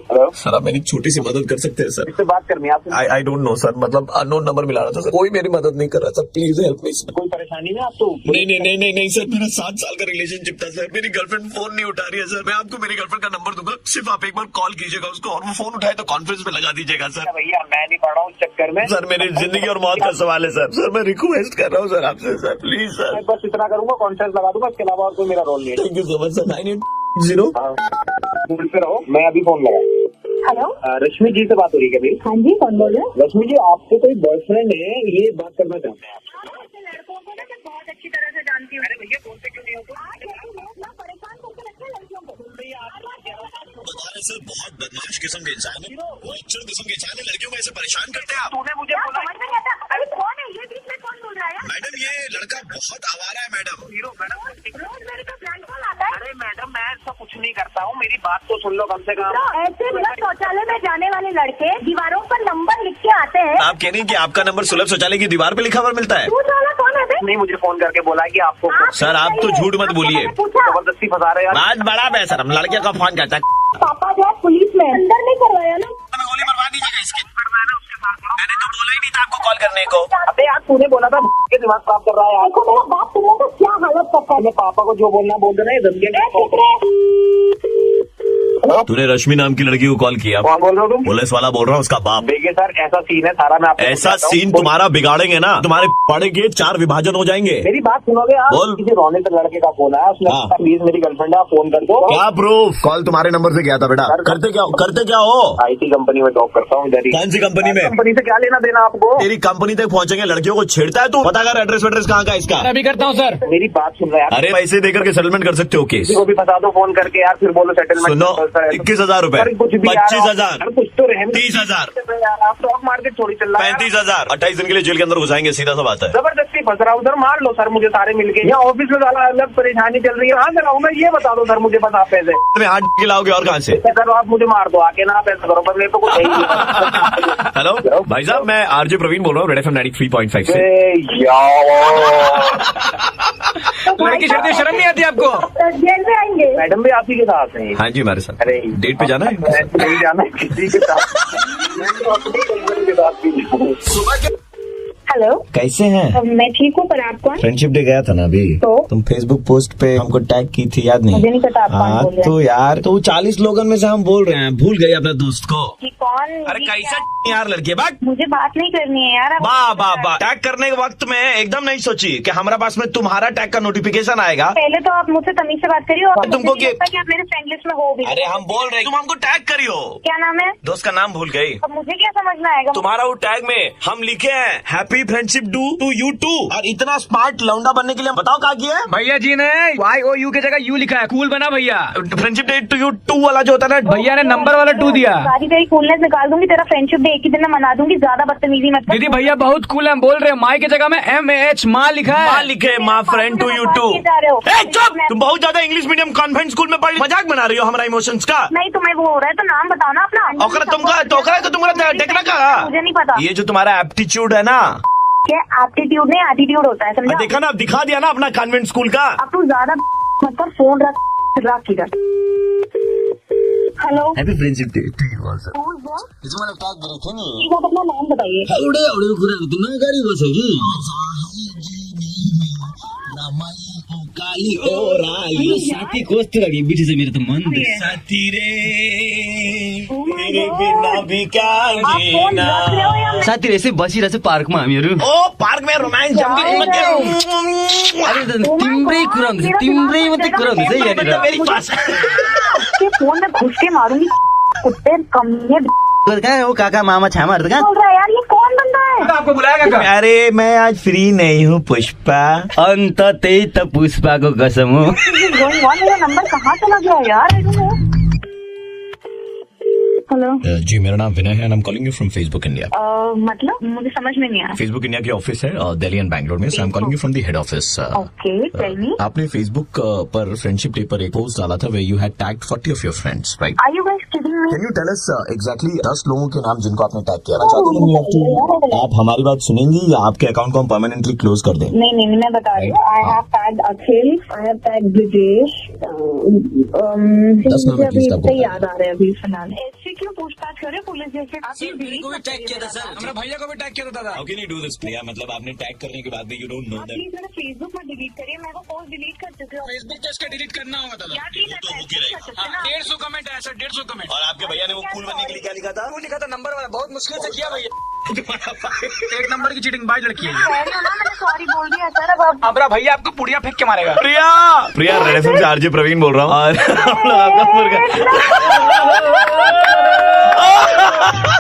हेलो सर आप मेरी छोटी सी मदद कर सकते हैं सर? इससे बात करनी है आपसे। आई डोंट नो सर, मतलब अननोन नंबर मिला रहा था सर, कोई मेरी मदद नहीं कर रहा sir, please help me sir. कोई परेशानी है आपको? नहीं सर, मेरा 7 साल का रिलेशनशिप था सर, मेरी गर्लफ्रेंड फोन नहीं उठा रही है सर, मैं आपको मेरी गर्लफ्रेंड का नंबर दूंगा, सिर्फ आप एक बार कॉल कीजिएगा उसको, और वो फोन उठाए तो कॉन्फ्रेंस में लगा दीजिएगा सर। भैया मैं नहीं पढ़ रहा हूँ इस चक्कर में सर मेरी जिंदगी और मौत का सवाल है सर, मैं रिक्वेस्ट कर रहा हूँ सर आपसे सर, प्लीज सर। मैं बस इतना करूंगा, कॉन्फ्रेंस लगा दूंगा, इसके अलावा और कोई मेरा रोल नहीं है। Thank you so much sir. 980 बोलते रहो, मैं अभी फोन लगा। हेलो, रश्मि जी से बात हो रही है कभी? हाँ जी, कौन बोल रहे हैं? रश्मि जी आपके कोई बॉयफ्रेंड है, ये बात करना चाहते हैं आप? लड़कों को ना मैं बहुत अच्छी तरह से जानती हूँ। अरे भैया बोलते क्यों नहीं हो? परेशान करके रखते हैं लड़कियों को। बता रहे सर, बहुत बदमाश किस्म के इंसान है, बच्चों किस्म के इंसान है, लड़कियों को ऐसे परेशान करते हैं आप। तूने मुझे बोला समझ में नहीं आता। अरे कौन है ये? बीच में कौन बोल रहा है? मैडम ये लड़का बहुत आवारा है मैडम। Hero madam. रोज मेरे को प्लान कॉल आता है। अरे मैडम मैं ऐसा कुछ नहीं करता हूँ, मेरी बात तो सुन लो कम से कम। तो ऐसे बिना शौचालय में जाने वाले लड़के दीवारों पर नंबर लिख के आते हैं। आप कह रही हैं कि आपका नंबर सुलभ शौचालय की दीवार पे लिखा हुआ मिलता है? झूठ वाला कौन है बे? नहीं मुझे फोन करके बोला है कि आपको सर आप तो झूठ मत बोलिए, पूछा जबरदस्ती फंसा रहे हैं यार। आज बड़ा बेसर हम लड़के का फोन करता है। पापा जो है पुलिस में अंदर नहीं करवाया ना। गोली मरवा दीजिएगा इसके। मैंने तो बोला ही नहीं था आपको कॉल करने को। अबे यार तूने बोला था के दिमाग खराब कर रहा है यार। देखो मेरा बाप तुम्हें तो क्या हालत करता है। मैं पापा को जो बोलना बोल देना, ये धमकी। तूने रश्मि नाम की लड़की को कॉल किया? कौन बोल रहा हो तुम? पुलिस वाला बोल रहा हूँ, उसका बाप। देखिए सर ऐसा सीन है सारा, मैं आपको ऐसा बताता हूँ। सीन तुम्हारा बिगाड़ेंगे ना, तुम्हारे पड़ेंगे 4 विभाजन हो जाएंगे। मेरी बात सुनोगे आप? बोल। किसी रोनित लड़के का फोन आया, उसने हाँ। कहा, प्लीज मेरी गर्लफ्रेंड है, आप फोन कर दो। क्या प्रूफ? कॉल तुम्हारे नंबर से किया था बेटा? करते क्या हो? IT कंपनी में जॉब करता हूँ इधर ही। कौन सी कंपनी में? कंपनी से क्या लेना देना आपको? तेरी कंपनी तक पहुंचेंगे, लड़कियों को छेड़ता है तू? पता कर एड्रेस वेड्रेस कहाँ का है इसका? अभी करता हूँ सर। मेरी बात सुन रहे यार। अरे पैसे देकर के सेटलमेंट कर सकते हो केस। किसी को भी फंसा दो फोन करके यार, फिर बोलो सेटलमेंट। सुनो 21,000 रूपए, 25,000, कुछ तो रहने 30,000, आप स्टॉक मार्केट थोड़ी चल रहा है। 35,000, 28 दिन के लिए जेल के अंदर घुसाएंगे, सीधा सा बात है। जबरदस्ती फंस रहा हूँ सर, मार लो सर मुझे सारे मिलके। यहाँ ऑफिस में साला अलग परेशानी चल रही है, कहाँ से रहूँ मैं, ये बता दो सर मुझे बस आप पैसे। तुम्हें हाथ खिलाओगे और कहाँ से? सर आप मुझे मार दो आके ना, आप ऐसा करो, पर मेरे को कुछ नहीं। हेलो भाई साहब, मैं RJ प्रवीण बोल रहा हूँ, रेड FM 93.5 से। लड़की छेड़ती शर्म नहीं आती आपको? जेल में आएंगे। मैडम भी आप ही के साथ हैं? हाँ जी हमारे साथ। अरे डेट पे जाना है? नहीं जाना है किसी के साथ। मैं तो अपनी गर्लफ्रेंड के साथ भी जाऊँ। सुबह के हेलो, कैसे हैं? मैं ठीक हूँ, पर आप कौन? फ्रेंडशिप डे गया था ना अभी, तो? तुम फेसबुक पोस्ट पे हमको टैग की थी, याद नहीं? मुझे नहीं पता आप कौन हाँ बोल रहे हैं। तो यार, तो 40 लोगन में से हम बोल रहे हैं, भूल गई अपने दोस्त को? कि कौन? अरे ये कैसा क्या? यार लड़की है, बात मुझे बात नहीं करनी है यार। वाह वाह वाह, टैग करने के वक्त में एकदम नहीं सोची कि हमारे पास में तुम्हारा टैग का नोटिफिकेशन आएगा। पहले तो आप मुझसे तमीज से बात करिए, और तुमको मुझे नहीं कि- लगता कि आप मेरे फ्रेंड लिस्ट में हो भी। अरे हम बोल रहे हैं, तुम हमको टैग करियो। क्या नाम है? दोस्त का नाम भूल गई। अब मुझे क्या समझना आएगा? तुम्हारा वो टैग में हम लिखे हैं happy friendship do to you too, और इतना स्मार्ट लौंडा बनने के लिए बताओ क्या किया है? भैया जी ने YOU की जगह U लिखा है, कूल बना भैया। Friendship day to you too वाला जो होता है ना, भैया ने नंबर वाला 2 दिया। सारी तेरी कूलनेस निकाल दूंगी, तेरा फ्रेंडशिप डे एक ही दिन में मना दूंगी, ज्यादा बदतमीजी मत कर। दीदी भैया बहुत कूल है, हम बोल रहे हैं माई की जगह में MAH माँ लिखा माँ है। लिखे, माँ फ्रेंड टू यू टू। चुप, तुम बहुत ज्यादा इंग्लिश मीडियम कॉन्वेंट स्कूल में पढ़, मजाक बना रही हो हमारा इमोशंस का। नहीं तुम्हें वो हो रहा है तो नाम बताओ ना अपना। ओकरा तुमका टोकरा तो तुम्हारा टेकना का। मुझे नहीं पता। ये जो तुम्हारा एप्टीट्यूड है ना, क्या एप्टीट्यूड नहीं एटीट्यूड होता है, समझा? देखा ना, दिखा दिया ना अपना कॉन्वेंट स्कूल का। अब तू ज्यादा मत कर, फोन रख इधर। Hello, happy friendship day to you also. तुम्हारा टैग दे रखे नहीं। एक बार अपना नाम बताइए। औडे औडे कुरा तुम गाड़ी बसेगी काली और आई साथी कोस्त लगी बीच से मेरे तो मन साथी रे तेरे बिना भी क्या आप फोन जीना। रख रहे हो या मैं? साथी ऐसे बसिरहेछ पार्कमा हामीहरू। ओ पार्क में रोमांस जम अरे तिम्रै कुरा हुँदैछ, तिम्रै मात्रै कुरा हुँदैछ है यहाँनिर। मेरी पास आपके फोन में घुस के मारूंगी, कुत्ते कमीने। कहाँ हो काका मामा छामाहरू त कहाँ? बोल रहा है यार, ये कौन बंदा है? आपको बुलाएगा क्या? अरे मैं आज फ्री नहीं हूँ पुष्पा। अन्त त्यही त पुष्पाको कसम हो। Going on, मेरा नंबर कहाँ चला गया यार? I don't know. हेलो। जी मेरा नाम विनय है and I am calling you from Facebook India. मतलब मुझे समझ में नहीं आया। फेसबुक इंडिया की ऑफिस है दिल्ली एंड बैंगलोर में, so I am calling you from the head office. Okay, tell me. आपने फेसबुक पर फ्रेंडशिप डे पर एक पोस्ट डाला था where you had tagged 40 of your friends, right? Are you guys kidding me? Can you tell us exactly 10 लोगों के नाम जिनको आपने टैग किया? आप हमारी बात सुनेंगी या आपके अकाउंट को हम परमानेंटली क्लोज कर दें? नहीं, मैं बता रही हूँ। I have tagged Akhil, I have tagged Brijesh. 10 नाम अभी आपको याद आ रहे हैं अभी फिलहाल। ऐसे क्यों पूछताछ करे पुलिस जैसे? टैग किया था सर, हमारे भैया को भी टैग किया था दादा। How can you do this Priya? मतलब आपने टैग करने के बाद भी you don't know that? Please मेरा फेसबुक में डिलीट करिए, मैं वो पोस्ट डिलीट कर चुकी हूँ। फेसबुक तो इसका डिलीट करना होगा दादा। क्या चीज है? 150 कमेंट है सर, 150 कमेंट। और आपके भैया ने वो कूल बनने के लिए क्या लिखा था? वो लिखा था नंबर वाला, बहुत मुश्किल से किया भैया। 1 नंबर की चीटिंग बाई लड़की है। कह रही हूँ ना, मैंने सॉरी बोल दिया सर। अब हमारा भैया आपको पुड़िया फेंक के मारेगा। प्रिया रेड एफएम से आरजे प्रवीण बोल रहा हूँ और हम लोग आपका मुर्गा